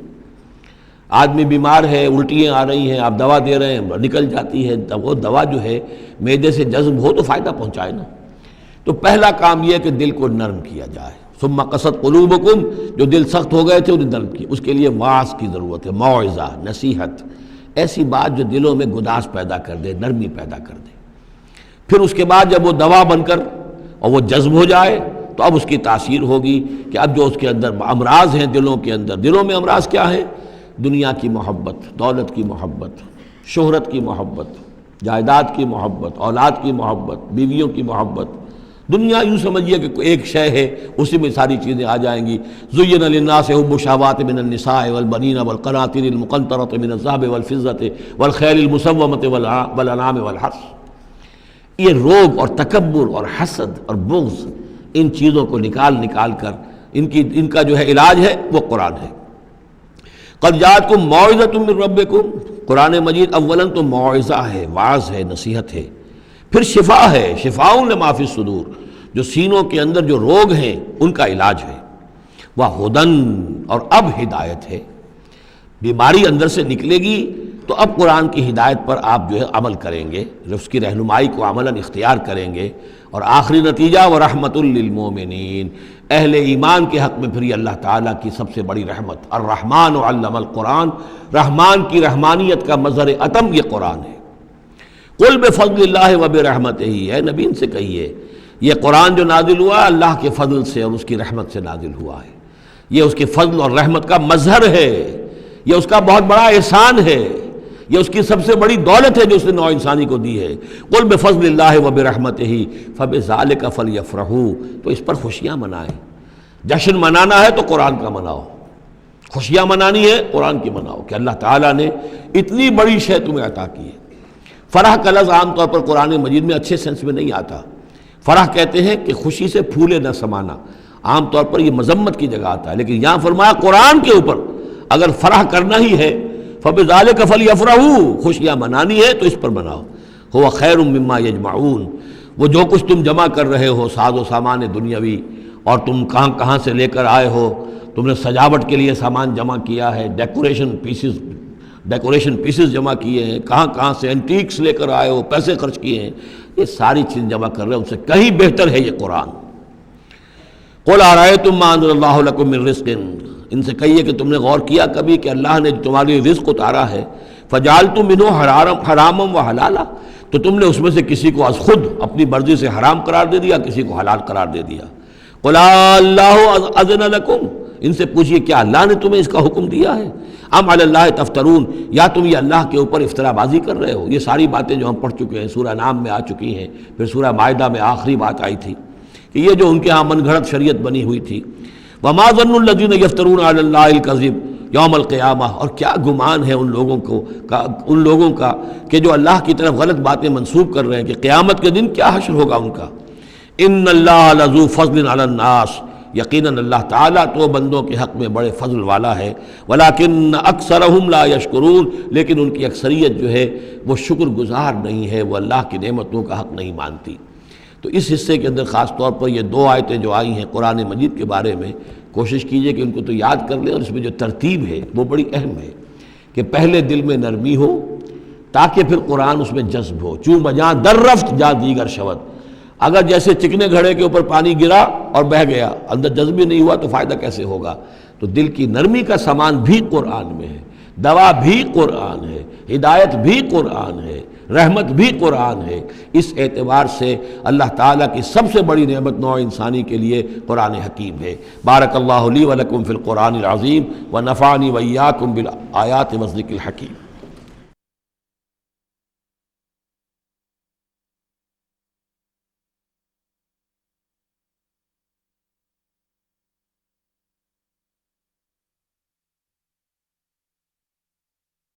آدمی بیمار ہے، الٹیاں آ رہی ہیں، آپ دوا دے رہے ہیں، نکل جاتی ہے، وہ دوا جو ہے معدے سے جذب ہو تو فائدہ پہنچائے نا۔ تو پہلا کام یہ ہے کہ دل کو نرم کیا جائے۔ ثم قست قلوبکم، جو دل سخت ہو گئے تھے انہیں نرم کیا، اس کے لیے واعظ کی ضرورت ہے، موعظہ، نصیحت، ایسی بات جو دلوں میں گداز پیدا کر دے، نرمی پیدا کر دے۔ پھر اس کے بعد جب وہ دوا بن کر اور وہ جذب ہو جائے تو اب اس کی تاثیر ہوگی کہ اب جو اس کے اندر امراض ہیں دلوں کے اندر، دلوں میں امراض کیا ہیں؟ دنیا کی محبت، دولت کی محبت، شہرت کی محبت، جائیداد کی محبت، اولاد کی محبت، بیویوں کی محبت، دنیا یوں سمجھیے کہ ایک شے ہے، اسی میں ساری چیزیں آ جائیں گی۔ زُيِّنَ لِلنَّاسِ حُبُّ الشَّهَوَاتِ مِنَ النِّسَاءِ وَالْبَنِينَ وَالْقَنَاطِيرِ الْمُقَنطَرَةِ مِنَ الذَّهَبِ وَالْفِضَّةِ وَالْخَيْلِ الْمُسَوَّمَةِ وَالْأَنْعَامِ وَالْحَرْثِ۔ یہ روب اور تکبر اور حسد اور بغض، ان چیزوں کو نکال کر ان کا جو ہے علاج ہے وہ قرآن ہے۔ قَدْ جَاءَتْكُم مَّوْعِظَةٌ مِّن رَّبِّكُمْ، قرآن مجید اولاً تو موعظہ ہے، واعظ ہے، نصیحت ہے، پھر شفا ہے، شفاء لما فی الصدور، جو سینوں کے اندر جو روگ ہیں ان کا علاج ہے، وَہُدًى، اور اب ہدایت ہے۔ بیماری اندر سے نکلے گی تو اب قرآن کی ہدایت پر آپ جو ہے عمل کریں گے، اس کی رہنمائی کو عملاً اختیار کریں گے، اور آخری نتیجہ وَرَحْمَةٌ لِّلْمُؤْمِنِينَ، اہل ایمان کے حق میں پھر یہ اللہ تعالیٰ کی سب سے بڑی رحمت، الرحمن علم القرآن، رحمان کی رحمانیت کا مظہر اتم یہ قرآن ہے۔ قل بفضل اللہ وبرحمتہ، اے نبی ان سے کہیے یہ قرآن جو نازل ہوا اللہ کے فضل سے اور اس کی رحمت سے نازل ہوا ہے، یہ اس کے فضل اور رحمت کا مظہر ہے، یہ اس کا بہت بڑا احسان ہے، یہ اس کی سب سے بڑی دولت ہے جو اس نے نوع انسانی کو دی ہے۔ قل بفضل اللہ وبرحمتہ فبذلک فلیفرحوا، تو اس پر خوشیاں منائیں۔ جشن منانا ہے تو قرآن کا مناؤ، خوشیاں منانی ہے قرآن کی مناؤ کہ اللہ تعالیٰ نے اتنی بڑی شے تمہیں عطا کی ہے۔ فرح کا لفظ عام طور پر قرآن مجید میں اچھے سینس میں نہیں آتا۔ فرح کہتے ہیں کہ خوشی سے پھولے نہ سمانا، عام طور پر یہ مذمت کی جگہ آتا ہے، لیکن یہاں فرمایا قرآن کے اوپر اگر فرح کرنا ہی ہے فَبِذَلِكَ فَلْيَفْرَحُوا، خوشیاں منانی ہے تو اس پر مناؤ۔ هُوَ خَيْرٌ مِّمَّا يَجْمَعُونَ، وہ جو کچھ تم جمع کر رہے ہو ساز و سامان دنیاوی، اور تم کہاں سے لے کر آئے ہو، تم نے سجاوٹ کے لیے سامان جمع کیا ہے، ڈیکوریشن پیسز جمع کیے ہیں، کہاں سے اینٹیکس لے کر آئے ہو، پیسے خرچ کیے ہیں، یہ ساری چیز جمع کر رہے ہو، ان سے کہیں بہتر ہے یہ قرآن۔ قُلْ أَرَأَيْتُم مَّا أَنزَلَ اللَّهُ لَكُم مِّن رِّزْقٍ، ان سے کہیے کہ تم نے غور کیا کبھی کہ اللہ نے تمہارے لیے رزق اتارا ہے، فَجَعَلْتُم مِّنْهُ حَرَامًا وَحَلَالًا، تو تم نے اس میں سے کسی کو از خود اپنی مرضی سے حرام قرار دے دیا، کسی کو حلال قرار دے دیا۔ قُلْ اللَّهُ أَذِنَ لَكُمْ، ان سے پوچھئے کیا اللہ نے تمہیں اس کا حکم دیا ہے؟ ام علی اللہ تفترون، یا تم یہ اللہ کے اوپر افترا بازی کر رہے ہو؟ یہ ساری باتیں جو ہم پڑھ چکے ہیں، سورہ نام میں آ چکی ہیں، پھر سورہ مائدہ میں آخری بات آئی تھی کہ یہ جو ان کے ہاں من گھڑت شریعت بنی ہوئی تھی، وما ظن الذین یفترون علی اللہ الکذب یوم القیامہ، اور کیا گمان ہے ان لوگوں کا کہ جو اللہ کی طرف غلط باتیں منسوب کر رہے ہیں کہ قیامت کے دن کیا حشر ہوگا ان کا۔ ان اللہ لذو فضل علی الناس، یقیناً اللہ تعالیٰ تو بندوں کے حق میں بڑے فضل والا ہے، ولیکن اکثرہم لا یشکرون، لیکن ان کی اکثریت جو ہے وہ شکر گزار نہیں ہے، وہ اللہ کی نعمتوں کا حق نہیں مانتی۔ تو اس حصے کے اندر خاص طور پر یہ دو آیتیں جو آئی ہیں قرآن مجید کے بارے میں، کوشش کیجئے کہ ان کو تو یاد کر لیں، اور اس میں جو ترتیب ہے وہ بڑی اہم ہے کہ پہلے دل میں نرمی ہو تاکہ پھر قرآن اس میں جذب ہو۔ چوں بجاں در رفت جا دیگر شود، اگر جیسے چکنے گھڑے کے اوپر پانی گرا اور بہہ گیا، اندر جذب ہی نہیں ہوا تو فائدہ کیسے ہوگا؟ تو دل کی نرمی کا سامان بھی قرآن میں ہے، دوا بھی قرآن ہے، ہدایت بھی قرآن ہے، رحمت بھی قرآن ہے۔ اس اعتبار سے اللہ تعالیٰ کی سب سے بڑی نعمت نوع انسانی کے لیے قرآن حکیم ہے۔ بارک اللہ لی و لکم فی القرآن العظیم و نفعنی و ایاکم بالآیات و الذکر الحکیم۔